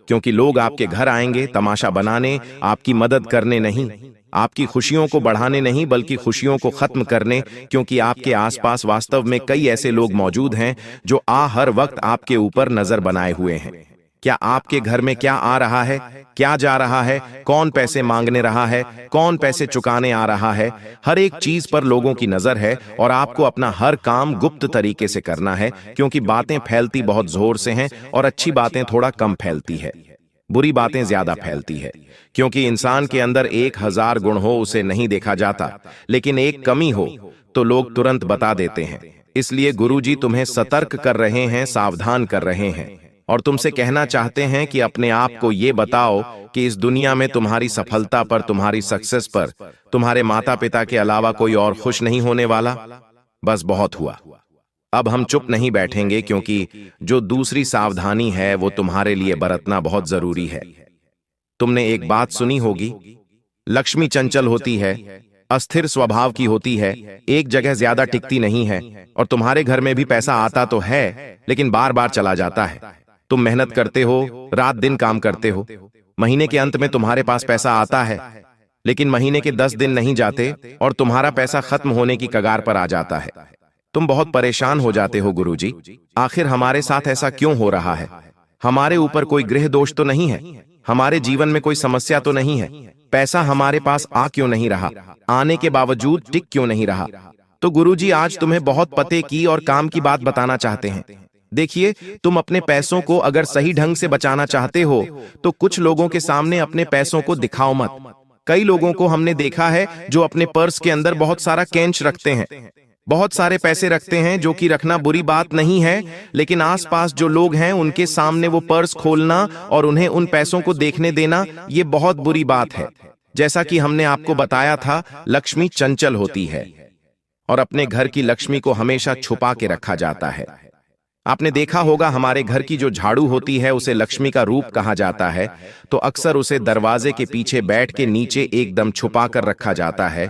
क्योंकि लोग आपके घर आएंगे तमाशा बनाने, आपकी मदद करने नहीं, आपकी खुशियों को बढ़ाने नहीं, बल्कि खुशियों को खत्म करने, क्योंकि आपके आसपास वास्तव में कई ऐसे लोग मौजूद हैं जो हर वक्त आपके ऊपर नजर बनाए हुए हैं। क्या आपके घर में क्या आ रहा है, क्या जा रहा है, कौन पैसे मांगने रहा है, कौन पैसे चुकाने आ रहा है, हर एक चीज पर लोगों की नजर है और आपको अपना हर काम गुप्त तरीके से करना है, क्योंकि बातें फैलती बहुत जोर से हैं और अच्छी बातें थोड़ा कम फैलती है, बुरी बातें ज्यादा फैलती है। क्योंकि इंसान के अंदर 1000 गुण हो उसे नहीं देखा जाता, लेकिन एक कमी हो तो लोग तुरंत बता देते हैं। इसलिए गुरुजी तुम्हें सतर्क कर रहे हैं, सावधान कर रहे हैं और तुमसे कहना चाहते हैं कि अपने आप को ये बताओ कि इस दुनिया में तुम्हारी सफलता पर, तुम्हारी सक्सेस पर तुम्हारे माता पिता के अलावा कोई और खुश नहीं होने वाला। बस बहुत हुआ, अब हम चुप नहीं बैठेंगे, क्योंकि जो दूसरी सावधानी है वो तुम्हारे लिए बरतना बहुत जरूरी है। तुमने एक बात सुनी होगी, लक्ष्मी चंचल होती है, अस्थिर स्वभाव की होती है, एक जगह ज्यादा टिकती नहीं है। और तुम्हारे घर में भी पैसा आता तो है, लेकिन बार बार चला जाता है। तुम मेहनत करते हो, रात दिन काम करते हो, महीने के अंत में तुम्हारे पास पैसा आता है, लेकिन महीने के 10 दिन नहीं जाते और तुम्हारा पैसा खत्म होने की कगार पर आ जाता है। तुम बहुत परेशान हो जाते हो, गुरुजी, आखिर हमारे साथ ऐसा क्यों हो रहा है? हमारे ऊपर कोई गृह दोष तो नहीं है, हमारे जीवन में कोई समस्या तो नहीं है, पैसा हमारे पास आ क्यों नहीं रहा, आने के बावजूद टिक क्यों नहीं रहा? तो गुरुजी आज तुम्हें बहुत पते की और काम की बात बताना चाहते हैं। देखिए, तुम अपने पैसों को अगर सही ढंग से बचाना चाहते हो तो कुछ लोगों के सामने अपने पैसों को दिखाओ मत। कई लोगों को हमने देखा है जो अपने पर्स के अंदर बहुत सारा कैश रखते हैं, बहुत सारे पैसे रखते हैं, जो कि रखना बुरी बात नहीं है, लेकिन आसपास जो लोग हैं उनके सामने वो पर्स खोलना और उन्हें उन पैसों को देखने देना, ये बहुत बुरी बात है। जैसा कि हमने आपको बताया था, लक्ष्मी चंचल होती है और अपने घर की लक्ष्मी को हमेशा छुपा के रखा जाता है। आपने देखा होगा, हमारे घर की जो झाड़ू होती है उसे लक्ष्मी का रूप कहा जाता है, तो अक्सर उसे दरवाजे के पीछे बैठ के नीचे एकदम छुपा कर रखा जाता है,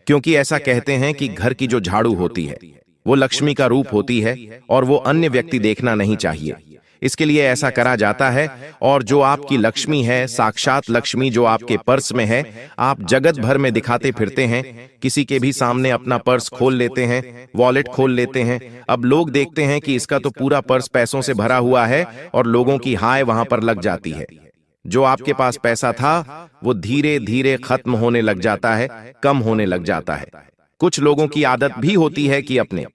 क्योंकि ऐसा कहते हैं कि घर की जो झाड़ू होती है वो लक्ष्मी का रूप होती है और वो अन्य व्यक्ति देखना नहीं चाहिए, इसके लिए ऐसा करा जाता है। और जो आपकी लक्ष्मी है, साक्षात लक्ष्मी जो आपके पर्स में है, आप जगत भर में दिखाते फिरते हैं, किसी के भी सामने अपना पर्स खोल लेते हैं, वॉलेट खोल लेते हैं। अब लोग देखते हैं कि इसका तो पूरा पर्स पैसों से भरा हुआ है और लोगों की हाय वहां पर लग जाती है। जो आपके पास पैसा था वो धीरे धीरे खत्म होने लग जाता है, कम होने लग जाता है। कुछ लोगों की आदत भी होती है कि अपने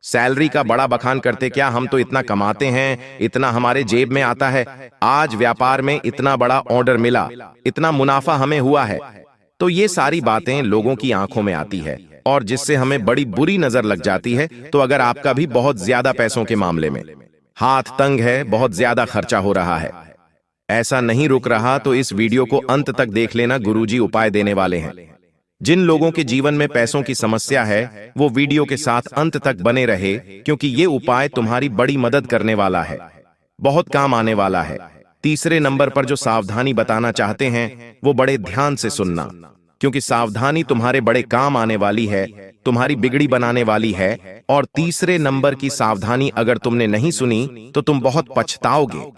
सैलरी का बड़ा बखान करते, क्या हम तो इतना कमाते हैं, इतना हमारे जेब में आता है, आज व्यापार में इतना बड़ा ऑर्डर मिला, इतना मुनाफा हमें हुआ है। तो ये सारी बातें लोगों की आंखों में आती है और जिससे हमें बड़ी बुरी नजर लग जाती है। तो अगर आपका भी बहुत ज्यादा पैसों के मामले में हाथ तंग है, बहुत ज्यादा खर्चा हो रहा है, ऐसा नहीं रुक रहा, तो इस वीडियो को अंत तक देख लेना, गुरुजी उपाय देने वाले हैं। जिन लोगों के जीवन में पैसों की समस्या है वो वीडियो के साथ अंत तक बने रहे, क्योंकि ये उपाय तुम्हारी बड़ी मदद करने वाला है, बहुत काम आने वाला है। तीसरे नंबर पर जो सावधानी बताना चाहते हैं वो बड़े ध्यान से सुनना, क्योंकि सावधानी तुम्हारे बड़े काम आने वाली है, तुम्हारी बिगड़ी बनाने वाली है। और तीसरे नंबर की सावधानी अगर तुमने नहीं सुनी तो तुम बहुत पछताओगे।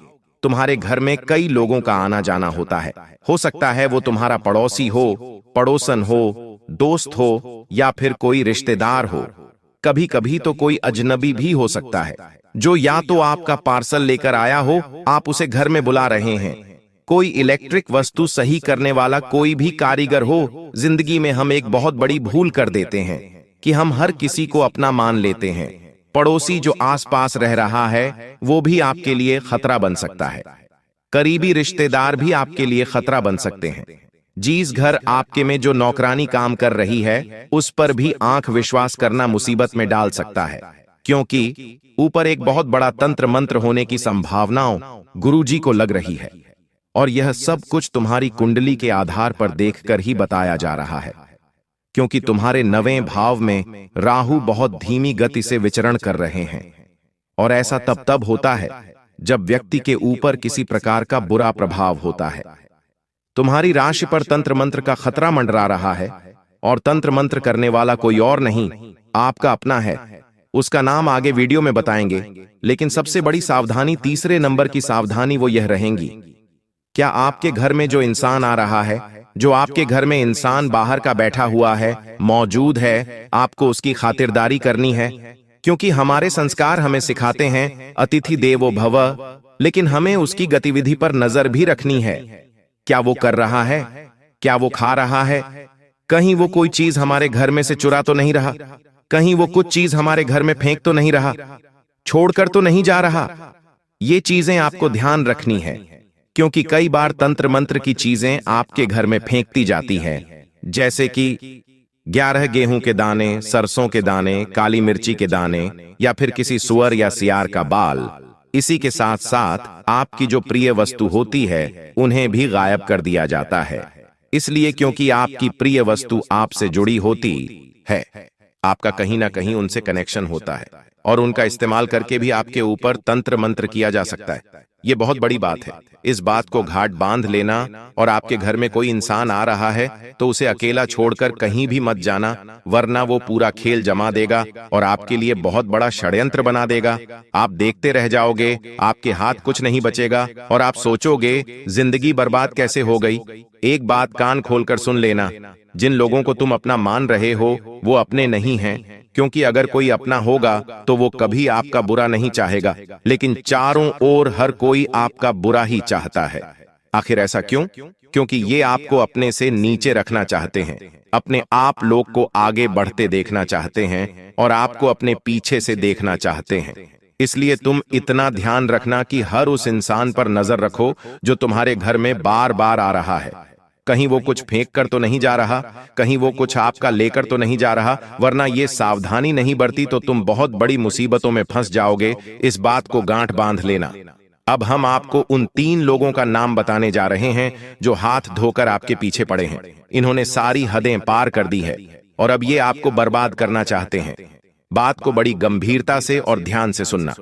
तुम्हारे घर में कई लोगों का आना जाना होता है, हो सकता है वो तुम्हारा पड़ोसी हो, पड़ोसन हो, दोस्त हो या फिर कोई रिश्तेदार हो। कभी कभी तो कोई अजनबी भी हो सकता है, जो या तो आपका पार्सल लेकर आया हो, आप उसे घर में बुला रहे हैं, कोई इलेक्ट्रिक वस्तु सही करने वाला कोई भी कारीगर हो। जिंदगी में हम एक बहुत बड़ी भूल कर देते हैं कि हम हर किसी को अपना मान लेते हैं। पड़ोसी जो आसपास रह रहा है वो भी आपके लिए खतरा बन सकता है। करीबी रिश्तेदार भी आपके लिए खतरा बन सकते हैं। जिस घर आपके में जो नौकरानी काम कर रही है उस पर भी आंख विश्वास करना मुसीबत में डाल सकता है, क्योंकि ऊपर एक बहुत बड़ा तंत्र मंत्र होने की संभावनाओं गुरुजी को लग रही है, और यह सब कुछ तुम्हारी कुंडली के आधार पर देखकर ही बताया जा रहा है, क्योंकि तुम्हारे 9वें भाव में राहु बहुत धीमी गति से विचरण कर रहे हैं। और ऐसा तब होता है जब व्यक्ति के ऊपर किसी प्रकार का बुरा प्रभाव होता है। तुम्हारी राशि पर तंत्र मंत्र का खतरा मंडरा रहा है, और तंत्र मंत्र करने वाला कोई और नहीं, आपका अपना है। उसका नाम आगे वीडियो में बताएंगे, लेकिन सबसे बड़ी सावधानी, तीसरे नंबर की सावधानी वो यह रहेंगी, क्या आपके घर में जो इंसान आ रहा है, जो आपके घर में इंसान बाहर का बैठा हुआ है, मौजूद है, आपको उसकी खातिरदारी करनी है, क्योंकि हमारे संस्कार हमें सिखाते हैं अतिथि देवो भव, लेकिन हमें उसकी गतिविधि पर नजर भी रखनी है। क्या वो कर रहा है, क्या वो खा रहा है, कहीं वो कोई चीज हमारे घर में से चुरा तो नहीं रहा, कहीं वो कुछ चीज हमारे घर में फेंक तो नहीं रहा, छोड़कर तो नहीं जा रहा। ये चीजें आपको ध्यान रखनी है, क्योंकि कई बार तंत्र मंत्र की चीजें आपके घर में फेंकती जाती हैं, जैसे कि 11 गेहूं के दाने, सरसों के दाने, काली मिर्ची के दाने, या फिर किसी सुअर या सियार का बाल। इसी के साथ साथ आपकी जो प्रिय वस्तु होती है उन्हें भी गायब कर दिया जाता है, इसलिए क्योंकि आपकी प्रिय वस्तु आपसे जुड़ी होती है, आपका कहीं ना कहीं उनसे कनेक्शन होता है, और उनका इस्तेमाल करके भी आपके ऊपर तंत्र मंत्र किया जा सकता है। ये बहुत बड़ी बात है। इस बात को घाट बांध लेना, और आपके घर में कोई इंसान आ रहा है तो उसे अकेला छोड़कर कहीं भी मत जाना, वरना वो पूरा खेल जमा देगा और आपके लिए बहुत बड़ा षड्यंत्र बना देगा। आप देखते रह जाओगे, आपके हाथ कुछ नहीं बचेगा, और आप सोचोगे जिंदगी बर्बाद कैसे हो गई। एक बात कान खोलकर सुन लेना, जिन लोगों को तुम अपना मान रहे हो वो अपने नहीं हैं, क्योंकि अगर कोई अपना होगा तो वो कभी आपका बुरा नहीं चाहेगा, लेकिन चारों ओर हर कोई आपका बुरा ही चाहता है। आखिर ऐसा क्यों? क्योंकि ये आपको अपने से नीचे रखना चाहते हैं, अपने आप लोग को आगे बढ़ते देखना चाहते हैं, और आपको अपने पीछे से देखना चाहते हैं। इसलिए तुम इतना ध्यान रखना कि हर उस इंसान पर नजर रखो जो तुम्हारे घर में बार बार आ रहा है। कहीं वो कुछ फेंक कर तो नहीं जा रहा, कहीं वो कुछ आपका लेकर तो नहीं जा रहा, वरना ये सावधानी नहीं बरती तो तुम बहुत बड़ी मुसीबतों में फंस जाओगे। इस बात को गांठ बांध लेना। अब हम आपको उन 3 लोगों का नाम बताने जा रहे हैं जो हाथ धोकर आपके पीछे पड़े हैं। इन्होंने सारी हदें पार कर दी है, और अब ये आपको बर्बाद करना चाहते हैं। बात को बड़ी गंभीरता से और ध्यान से सुनना।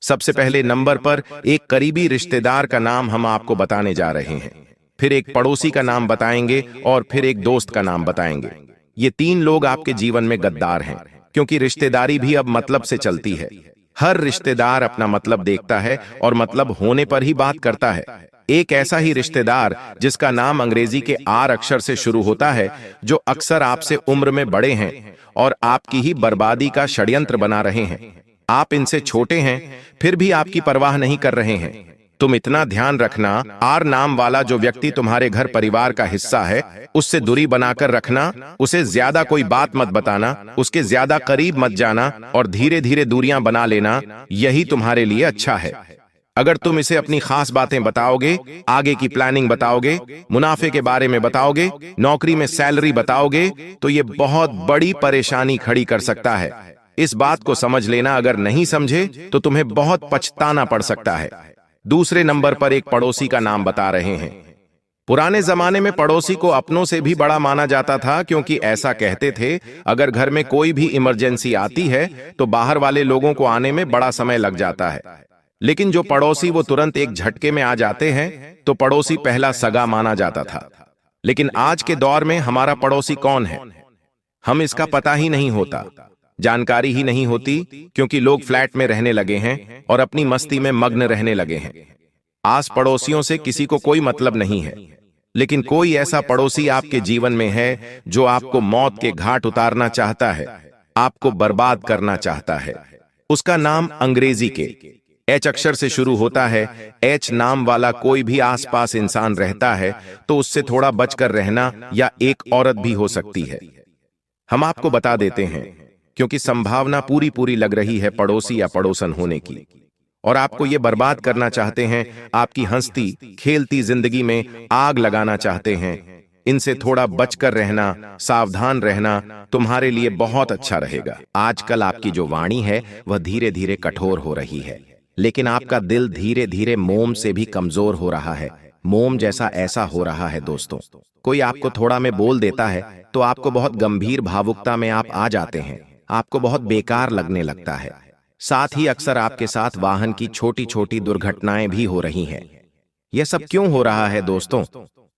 सबसे पहले नंबर पर एक करीबी रिश्तेदार का नाम हम आपको बताने जा रहे हैं, फिर एक पड़ोसी का नाम बताएंगे, और फिर एक दोस्त का नाम बताएंगे। ये 3 लोग आपके जीवन में गद्दार हैं, क्योंकि रिश्तेदारी भी अब मतलब से चलती है। हर रिश्तेदार अपना मतलब देखता है और मतलब होने पर ही बात करता है। एक ऐसा ही रिश्तेदार जिसका नाम अंग्रेजी के आर अक्षर से शुरू होता है, जो अक्सर आपसे उम्र में बड़े हैं और आपकी ही बर्बादी का षड्यंत्र बना रहे हैं। आप इनसे छोटे हैं फिर भी आपकी परवाह नहीं कर रहे हैं। तुम इतना ध्यान रखना, आर नाम वाला जो व्यक्ति तुम्हारे घर परिवार का हिस्सा है उससे दूरी बनाकर रखना, उसे ज्यादा कोई बात मत बताना, उसके ज्यादा करीब मत जाना, और धीरे धीरे दूरियां बना लेना। यही तुम्हारे लिए अच्छा है। अगर तुम इसे अपनी खास बातें बताओगे, आगे की प्लानिंग बताओगे, मुनाफे के बारे में बताओगे, नौकरी में सैलरी बताओगे, तो ये बहुत बड़ी परेशानी खड़ी कर सकता है। इस बात को समझ लेना। अगर नहीं समझे तो तुम्हें बहुत पछताना पड़ सकता है। दूसरे नंबर पर एक पड़ोसी का नाम बता रहे हैं। पुराने जमाने में पड़ोसी को अपनों से भी बड़ा माना जाता था, क्योंकि ऐसा कहते थे अगर घर में कोई भी इमरजेंसी आती है तो बाहर वाले लोगों को आने में बड़ा समय लग जाता है, लेकिन जो पड़ोसी वो तुरंत एक झटके में आ जाते हैं, तो पड़ोसी पहला सगा माना जाता था। लेकिन आज के दौर में हमारा पड़ोसी कौन है हम इसका पता ही नहीं होता, जानकारी ही नहीं होती, क्योंकि लोग फ्लैट में रहने लगे हैं और अपनी मस्ती में मग्न रहने लगे हैं। आस पड़ोसियों से किसी को कोई मतलब नहीं है, लेकिन कोई ऐसा पड़ोसी आपके जीवन में है जो आपको मौत के घाट उतारना चाहता है। आपको बर्बाद करना चाहता है। उसका नाम अंग्रेजी के एच अक्षर से शुरू होता है। एच नाम वाला कोई भी आसपास इंसान रहता है तो उससे थोड़ा बचकर रहना, या एक औरत भी हो सकती है। हम आपको बता देते हैं क्योंकि संभावना पूरी पूरी लग रही है पड़ोसी या पड़ोसन होने की, और आपको ये बर्बाद करना चाहते हैं। आपकी हंसती खेलती जिंदगी में आग लगाना चाहते हैं। इनसे थोड़ा बचकर रहना, सावधान रहना तुम्हारे लिए बहुत अच्छा रहेगा। आजकल आपकी जो वाणी है वह धीरे धीरे कठोर हो रही है, लेकिन आपका दिल धीरे धीरे मोम से भी कमजोर हो रहा है। मोम जैसा ऐसा हो रहा है दोस्तों, कोई आपको थोड़ा में बोल देता है तो आपको बहुत गंभीर भावुकता में आप आ जाते हैं। आपको बहुत बेकार लगने लगता है। साथ ही अक्सर आपके साथ वाहन की छोटी छोटी दुर्घटनाएं भी हो रही हैं। यह सब क्यों हो रहा है दोस्तों?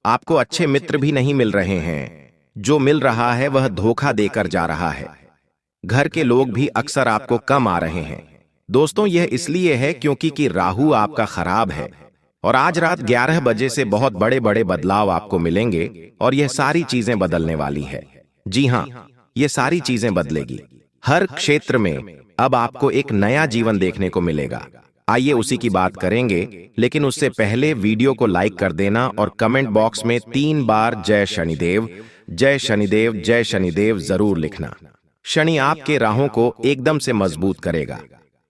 आपको अच्छे मित्र भी नहीं मिल रहे हैं। जो मिल रहा है वह धोखा देकर जा रहा है। घर के लोग भी अक्सर आपको कम आ रहे हैं। दोस्तों, यह इसलिए है क्योंकि कि राहु आपका खराब है, और आज रात 11 बजे से बहुत बड़े बड़े बदलाव आपको मिलेंगे, और यह सारी चीजें बदलने वाली है। जी हां, यह सारी चीजें बदलेगी। हर क्षेत्र में अब आपको एक नया जीवन देखने को मिलेगा। आइए उसी की बात करेंगे, लेकिन उससे पहले वीडियो को लाइक कर देना और कमेंट बॉक्स में 3 बार जय शनिदेव, जय शनिदेव, जय शनिदेव जरूर लिखना। शनि आपके राहों को एकदम से मजबूत करेगा।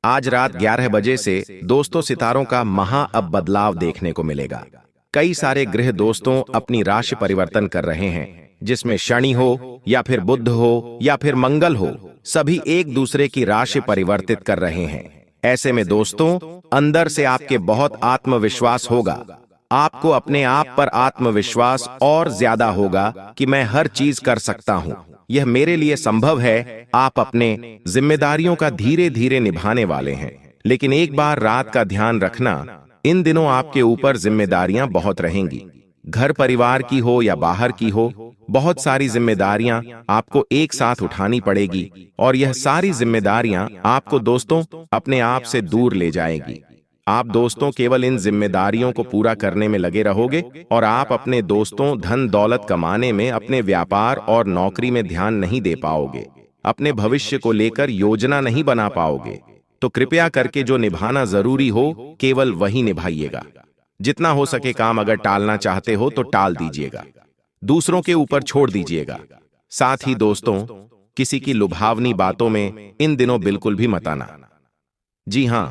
आज रात 11 बजे से दोस्तों सितारों का अब बदलाव देखने को मिलेगा। कई सारे ग्रह दोस्तों अपनी राशि परिवर्तन कर रहे हैं, जिसमें शनि हो या फिर बुध हो या फिर मंगल हो, सभी एक दूसरे की राशि परिवर्तित कर रहे हैं। ऐसे में दोस्तों अंदर से आपके बहुत आत्मविश्वास होगा। आपको अपने आप पर आत्मविश्वास और ज्यादा होगा कि मैं हर चीज कर सकता हूं, यह मेरे लिए संभव है। आप अपने जिम्मेदारियों का धीरे धीरे निभाने वाले हैं, लेकिन एक बार रात का ध्यान रखना, इन दिनों आपके ऊपर जिम्मेदारियां बहुत रहेंगी। घर परिवार की हो या बाहर की हो, बहुत सारी जिम्मेदारियां आपको एक साथ उठानी पड़ेगी, और यह सारी जिम्मेदारियां आपको दोस्तों अपने आप से दूर ले जाएगी। आप दोस्तों केवल इन जिम्मेदारियों को पूरा करने में लगे रहोगे, और आप अपने दोस्तों धन दौलत कमाने में, अपने व्यापार और नौकरी में ध्यान नहीं दे पाओगे। अपने भविष्य को लेकर योजना नहीं बना पाओगे। तो कृपया करके जो निभाना जरूरी हो केवल वही निभाइएगा। जितना हो सके काम अगर टालना चाहते हो तो टाल दीजिएगा, दूसरों के ऊपर छोड़ दीजिएगा। साथ ही दोस्तों किसी की लुभावनी बातों में इन दिनों बिल्कुल भी मत आना। जी हां,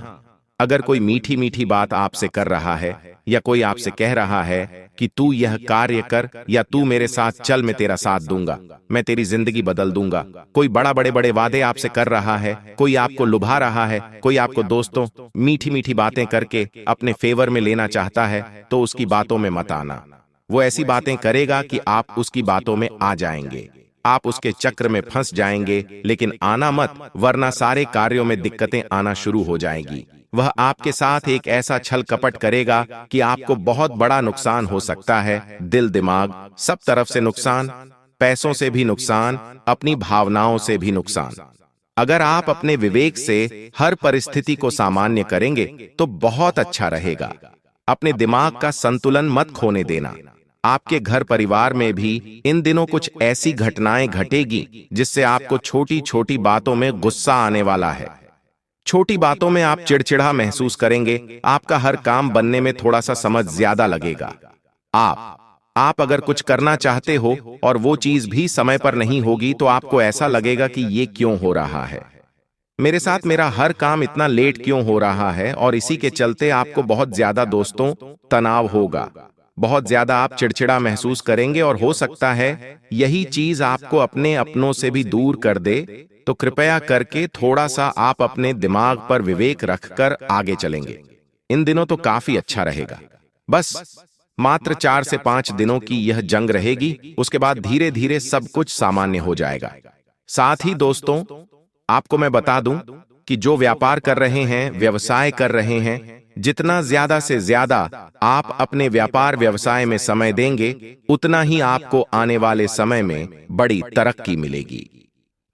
अगर कोई मीठी मीठी बात आपसे कर रहा है, या कोई आपसे कह रहा है कि तू यह कार्य कर, या तू मेरे साथ चल, मैं तेरा साथ दूंगा, मैं तेरी जिंदगी बदल दूंगा, कोई बड़े बड़े वादे आपसे कर रहा है, कोई आपको लुभा रहा है, कोई आपको दोस्तों मीठी मीठी बातें करके अपने फेवर में लेना चाहता है, तो उसकी बातों में मत आना। वो ऐसी बातें करेगा कि आप उसकी बातों में आ जाएंगे, आप उसके चक्र में फंस जाएंगे। लेकिन आना मत, वरना सारे कार्यों में दिक्कतें आना शुरू हो जाएंगी। वह आपके साथ एक ऐसा छल कपट करेगा कि आपको बहुत बड़ा नुकसान हो सकता है। दिल दिमाग सब तरफ से नुकसान, पैसों से भी नुकसान, अपनी भावनाओं से भी नुकसान। अगर आप अपने विवेक से हर परिस्थिति को सामान्य करेंगे तो बहुत अच्छा रहेगा। अपने दिमाग का संतुलन मत खोने देना। आपके घर परिवार में भी इन दिनों कुछ ऐसी घटनाएं घटेगी जिससे आपको छोटी छोटी बातों में गुस्सा आने वाला है। छोटी बातों में आप चिड़चिड़ा महसूस करेंगे। आपका हर काम बनने में थोड़ा सा समय ज्यादा लगेगा। आप अगर कुछ करना चाहते हो और वो चीज भी समय पर नहीं होगी तो आपको ऐसा लगेगा कि ये क्यों हो रहा है, मेरे साथ मेरा हर काम इतना लेट क्यों हो रहा है। और इसी के चलते आपको बहुत ज्यादा दोस्तों तनाव होगा, बहुत ज्यादा आप चिड़चिड़ा महसूस करेंगे, और हो सकता है यही चीज आपको अपने अपनों से भी दूर कर दे। तो कृपया करके थोड़ा सा आप अपने दिमाग पर विवेक रखकर आगे चलेंगे। इन दिनों तो काफी अच्छा रहेगा। बस मात्र 4 से 5 दिनों की यह जंग रहेगी, उसके बाद धीरे धीरे सब कुछ सामान्य हो जाएगा। साथ ही दोस्तों आपको मैं बता दूं कि जो व्यापार कर रहे हैं, व्यवसाय कर रहे हैं, जितना ज्यादा से ज्यादा आप अपने व्यापार व्यवसाय में समय देंगे, उतना ही आपको आने वाले समय में बड़ी तरक्की मिलेगी।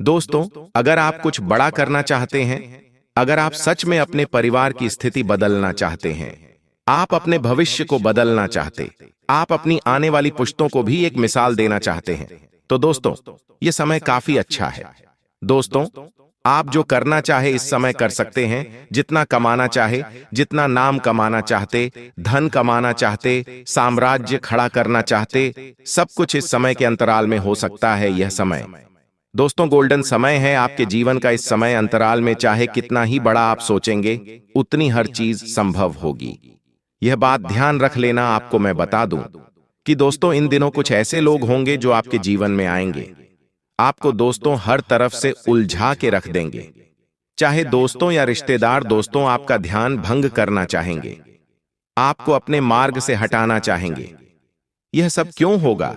दोस्तों अगर आप कुछ बड़ा करना चाहते हैं, अगर आप सच में अपने परिवार की स्थिति बदलना चाहते हैं, आप अपने भविष्य को बदलना चाहते, आप अपनी आने वाली पुश्तों को भी एक मिसाल देना चाहते हैं, तो दोस्तों ये समय काफी अच्छा है। दोस्तों, आप जो करना चाहे इस समय कर सकते हैं। जितना कमाना चाहे, जितना नाम कमाना चाहते, धन कमाना चाहते, साम्राज्य खड़ा करना चाहते, सब कुछ इस समय के अंतराल में हो सकता है। यह समय दोस्तों गोल्डन समय है आपके जीवन का। इस समय अंतराल में चाहे कितना ही बड़ा आप सोचेंगे, उतनी हर चीज संभव होगी। यह बात ध्यान रख लेना। आपको मैं बता दूं कि दोस्तों इन दिनों कुछ ऐसे लोग होंगे जो आपके जीवन में आएंगे। आपको दोस्तों हर तरफ से उलझा के रख देंगे। चाहे दोस्तों या रिश्तेदार दोस्तों आपका ध्यान भंग करना चाहेंगे, आपको अपने मार्ग से हटाना चाहेंगे। यह सब क्यों होगा?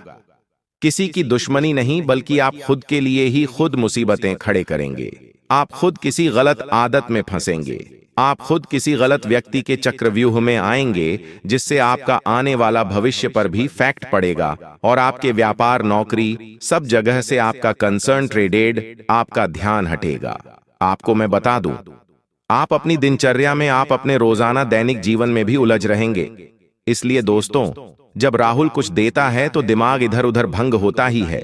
किसी की दुश्मनी नहीं, बल्कि आप खुद के लिए ही खुद मुसीबतें खड़े करेंगे। आप खुद किसी गलत आदत में फंसेंगे। आप खुद किसी गलत व्यक्ति के चक्रव्यूह में आएंगे, जिससे आपका आने वाला भविष्य पर भी फैक्ट पड़ेगा और आपके व्यापार, नौकरी, सब जगह से आपका कंसंट्रेटेड, आपका ध्यान हटेगा। आपको मैं बता दूं, आप अपनी दिनचर्या में, आप अपने रोजाना दैनिक जीवन में भी उलझ रहेंगे। इसलिए दोस्तों, जब राहुल कुछ देता है तो दिमाग इधर उधर भंग होता ही है।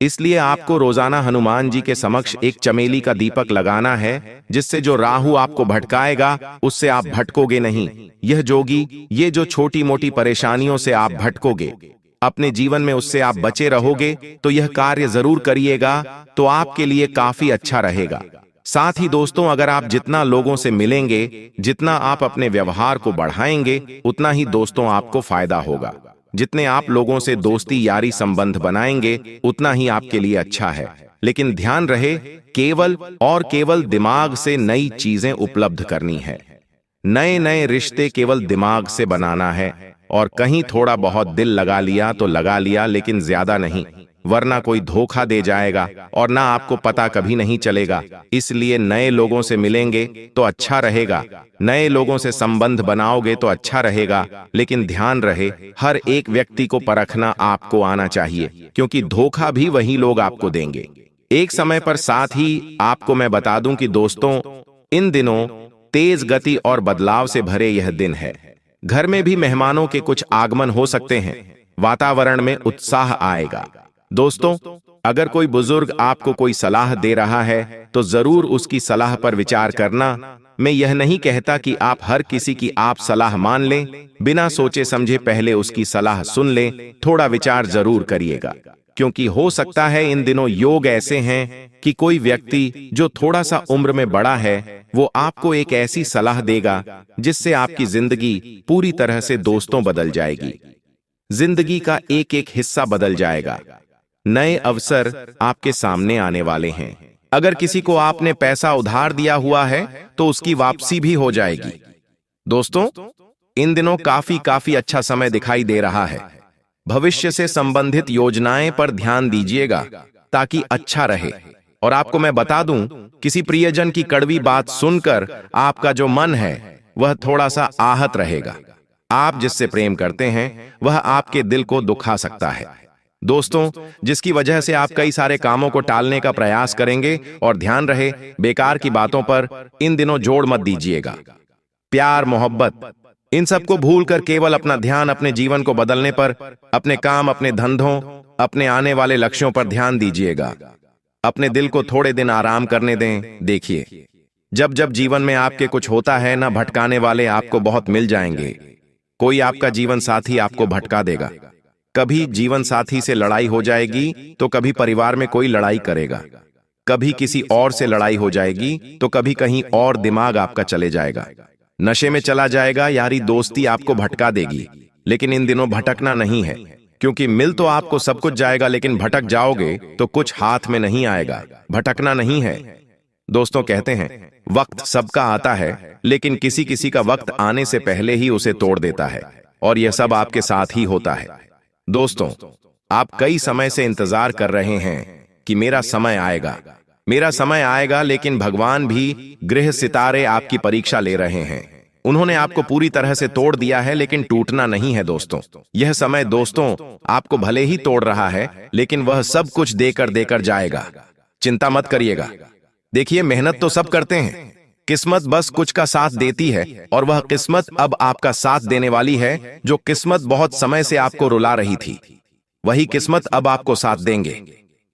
इसलिए आपको रोजाना हनुमान जी के समक्ष एक चमेली का दीपक लगाना है, जिससे जो राहु आपको भटकाएगा उससे आप भटकोगे नहीं। यह जोगी, ये जो छोटी मोटी परेशानियों से आप भटकोगे, अपने जीवन में उससे आप बचे रहोगे, तो यह कार्य जरूर करिएगा, तो आपके लिए काफी अच्छा रहेगा। साथ ही दोस्तों, अगर आप जितना लोगों से मिलेंगे, जितना आप अपने व्यवहार को बढ़ाएंगे, उतना ही दोस्तों आपको फायदा होगा। जितने आप लोगों से दोस्ती यारी संबंध बनाएंगे, उतना ही आपके लिए अच्छा है। लेकिन ध्यान रहे, केवल और केवल दिमाग से नई चीजें उपलब्ध करनी है। नए नए रिश्ते केवल दिमाग से बनाना है। और कहीं थोड़ा बहुत दिल लगा लिया तो लगा लिया, लेकिन ज्यादा नहीं, वरना कोई धोखा दे जाएगा और ना आपको पता कभी नहीं चलेगा। इसलिए नए लोगों से मिलेंगे तो अच्छा रहेगा, नए लोगों से संबंध बनाओगे तो अच्छा रहेगा। लेकिन ध्यान रहे, हर एक व्यक्ति को परखना आपको आना चाहिए, क्योंकि धोखा भी वही लोग आपको देंगे एक समय पर। साथ ही आपको मैं बता दूं कि दोस्तों, इन दिनों तेज गति और बदलाव से भरे यह दिन है। घर में भी मेहमानों के कुछ आगमन हो सकते हैं। वातावरण में उत्साह आएगा। दोस्तों, अगर कोई बुजुर्ग आपको कोई सलाह दे रहा है तो जरूर उसकी सलाह पर विचार करना। मैं यह नहीं कहता कि आप हर किसी की आप सलाह मान लें, बिना सोचे समझे पहले उसकी सलाह सुन लें। थोड़ा विचार जरूर करिएगा, क्योंकि हो सकता है इन दिनों योग ऐसे हैं कि कोई व्यक्ति जो थोड़ा सा उम्र में बड़ा है, वो आपको एक ऐसी सलाह देगा जिससे आपकी जिंदगी पूरी तरह से दोस्तों बदल जाएगी। जिंदगी का एक एक हिस्सा बदल जाएगा। नए अवसर आपके सामने आने वाले हैं। अगर किसी को आपने पैसा उधार दिया हुआ है तो उसकी वापसी भी हो जाएगी। दोस्तों, इन दिनों काफी अच्छा समय दिखाई दे रहा है। भविष्य से संबंधित योजनाएं पर ध्यान दीजिएगा ताकि अच्छा रहे। और आपको मैं बता दूं, किसी प्रियजन की कड़वी बात सुनकर आपका जो मन है वह थोड़ा सा आहत रहेगा। आप जिससे प्रेम करते हैं वह आपके दिल को दुखा सकता है दोस्तों, जिसकी वजह से आप कई सारे कामों को टालने का प्रयास करेंगे। और ध्यान रहे, बेकार की बातों पर इन दिनों जोड़ मत दीजिएगा। प्यार, मोहब्बत, इन सबको भूलकर केवल अपना ध्यान अपने जीवन को बदलने पर, अपने काम, अपने धंधों, अपने आने वाले लक्ष्यों पर ध्यान दीजिएगा। अपने दिल को थोड़े दिन आराम करने दें। देखिए, जब जब जीवन में आपके कुछ होता है ना, भटकाने वाले आपको बहुत मिल जाएंगे। कोई आपका जीवन साथी आपको भटका देगा। कभी जीवन साथी से लड़ाई हो जाएगी तो कभी परिवार में कोई लड़ाई करेगा। कभी किसी और से लड़ाई हो जाएगी तो कभी कहीं और दिमाग आपका चले जाएगा, नशे में चला जाएगा। यारी दोस्ती आपको भटका देगी। लेकिन इन दिनों भटकना नहीं है, क्योंकि मिल तो आपको सब कुछ जाएगा, लेकिन भटक जाओगे तो कुछ हाथ में नहीं आएगा। भटकना नहीं है। दोस्तों, कहते हैं वक्त सबका आता है, लेकिन किसी किसी का वक्त आने से पहले ही उसे तोड़ देता है। और यह सब आपके साथ ही होता है। दोस्तों, आप कई समय से इंतजार कर रहे हैं कि मेरा समय आएगा, मेरा समय आएगा, लेकिन भगवान भी, ग्रह सितारे आपकी परीक्षा ले रहे हैं। उन्होंने आपको पूरी तरह से तोड़ दिया है, लेकिन टूटना नहीं है दोस्तों। यह समय दोस्तों आपको भले ही तोड़ रहा है, लेकिन वह सब कुछ देकर देकर जाएगा। चिंता मत करिएगा। देखिए, मेहनत तो सब करते हैं, किस्मत बस कुछ का साथ देती है। और वह किस्मत अब आपका साथ देने वाली है। जो किस्मत बहुत समय से आपको रुला रही थी, वही किस्मत अब आपको साथ देंगे।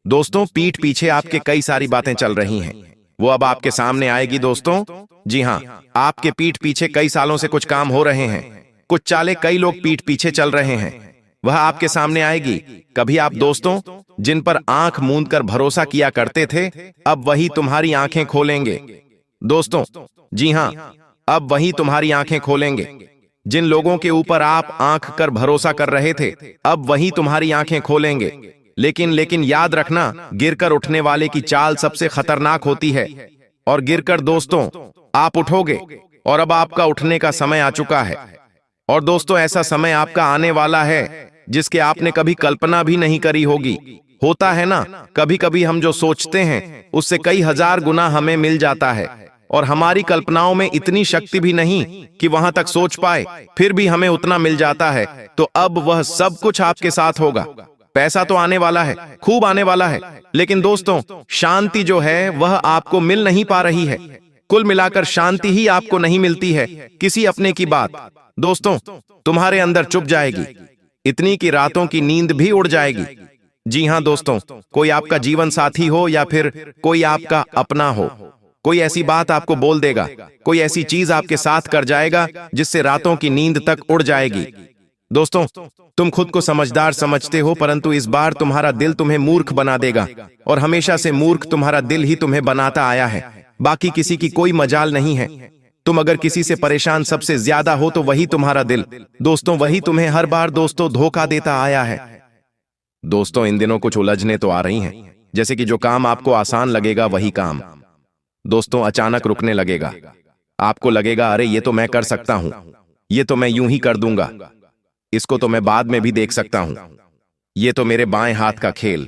दोस्तों पीठ पीछे आपके कई सारी बातें चल रही हैं, वो अब आपके सामने आएगी दोस्तों। जी हाँ, आपके पीठ पीछे कई सालों से कुछ काम हो रहे हैं, कुछ चालें कई लोग पीठ पीछे चल रहे हैं, वह आपके सामने आएगी। कभी आप दोस्तों जिन पर आंख मूंद कर भरोसा किया करते थे, अब वही तुम्हारी आंखें खोलेंगे। दोस्तों जी हाँ, अब वही तुम्हारी आंखें खोलेंगे। जिन लोगों के ऊपर आप आंख कर भरोसा कर रहे थे, अब वही तुम्हारी आंखें खोलेंगे। लेकिन याद रखना, गिरकर उठने वाले की चाल सबसे खतरनाक होती है। और गिरकर दोस्तों आप उठोगे, और अब आपका उठने का समय आ चुका है। और दोस्तों ऐसा समय आपका आने वाला है जिसके आपने कभी कल्पना भी नहीं करी होगी। होता है ना, कभी कभी हम जो सोचते हैं उससे कई हजार गुना हमें मिल जाता है, और हमारी कल्पनाओं में इतनी शक्ति भी नहीं कि वहां तक सोच पाए, फिर भी हमें उतना मिल जाता है। तो अब वह सब कुछ आपके साथ होगा। पैसा तो आने वाला है, खूब आने वाला है, लेकिन दोस्तों शांति जो है वह आपको मिल नहीं पा रही है। कुल मिलाकर शांति ही आपको नहीं मिलती है। किसी अपने की बात दोस्तों तुम्हारे अंदर चुप जाएगी, इतनी कि रातों की नींद भी उड़ जाएगी। जी हां दोस्तों, कोई आपका जीवन साथी हो या फिर कोई आपका अपना हो, कोई ऐसी बात आपको बोल देगा, कोई ऐसी चीज आपके साथ कर जाएगा जिससे रातों की नींद तक उड़ जाएगी। दोस्तों तुम खुद को समझदार समझते हो, परंतु इस बार तुम्हारा दिल तुम्हें मूर्ख बना देगा, और हमेशा से मूर्ख तुम्हारा दिल ही तुम्हें बनाता आया है। बाकी किसी की कोई मजाल नहीं है। तुम अगर किसी से परेशान सबसे ज्यादा हो तो वही तुम्हारा दिल। दोस्तों वही तुम्हें हर बार दोस्तों धोखा देता आया है। दोस्तों इन दिनों कुछ उलझने तो आ रही हैं, जैसे कि जो काम आपको आसान लगेगा वही काम दोस्तों अचानक रुकने लगेगा। आपको लगेगा अरे ये तो मैं कर सकता हूं, ये तो मैं यूं ही कर दूंगा, इसको तो मैं बाद में भी देख सकता हूं, ये तो मेरे बाएं हाथ का खेल।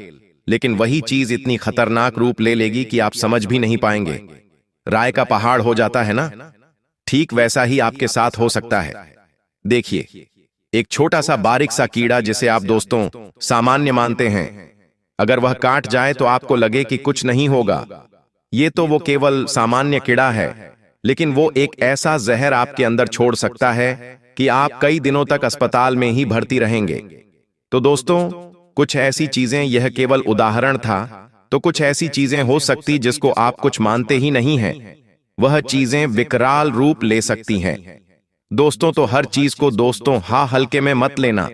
लेकिन वही चीज इतनी खतरनाक रूप ले लेगी कि आप समझ भी नहीं पाएंगे। राय का पहाड़ हो जाता है ना, ठीक वैसा ही आपके साथ हो सकता है। देखिए, एक छोटा सा बारीक सा कीड़ा जिसे आप दोस्तों सामान्य मानते हैं, अगर वह काट जाए तो आपको लगे कि कुछ नहीं होगा, ये तो वो केवल सामान्य कीड़ा है, लेकिन वो एक ऐसा जहर आपके अंदर छोड़ सकता है कि आप कई दिनों तक अस्पताल में ही भर्ती रहेंगे। तो दोस्तों कुछ ऐसी चीजें, यह केवल उदाहरण था, तो कुछ ऐसी चीजें हो सकती जिसको आप कुछ मानते ही नहीं हैं, वह चीजें विकराल रूप ले सकती हैं। दोस्तों तो हर चीज को दोस्तों हल्के में मत लेना।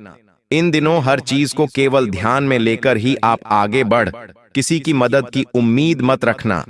इन दिनों हर चीज को केवल ध्यान में लेकर ही आप आगे बढ़, किसी की मदद की उम्मीद मत रखना।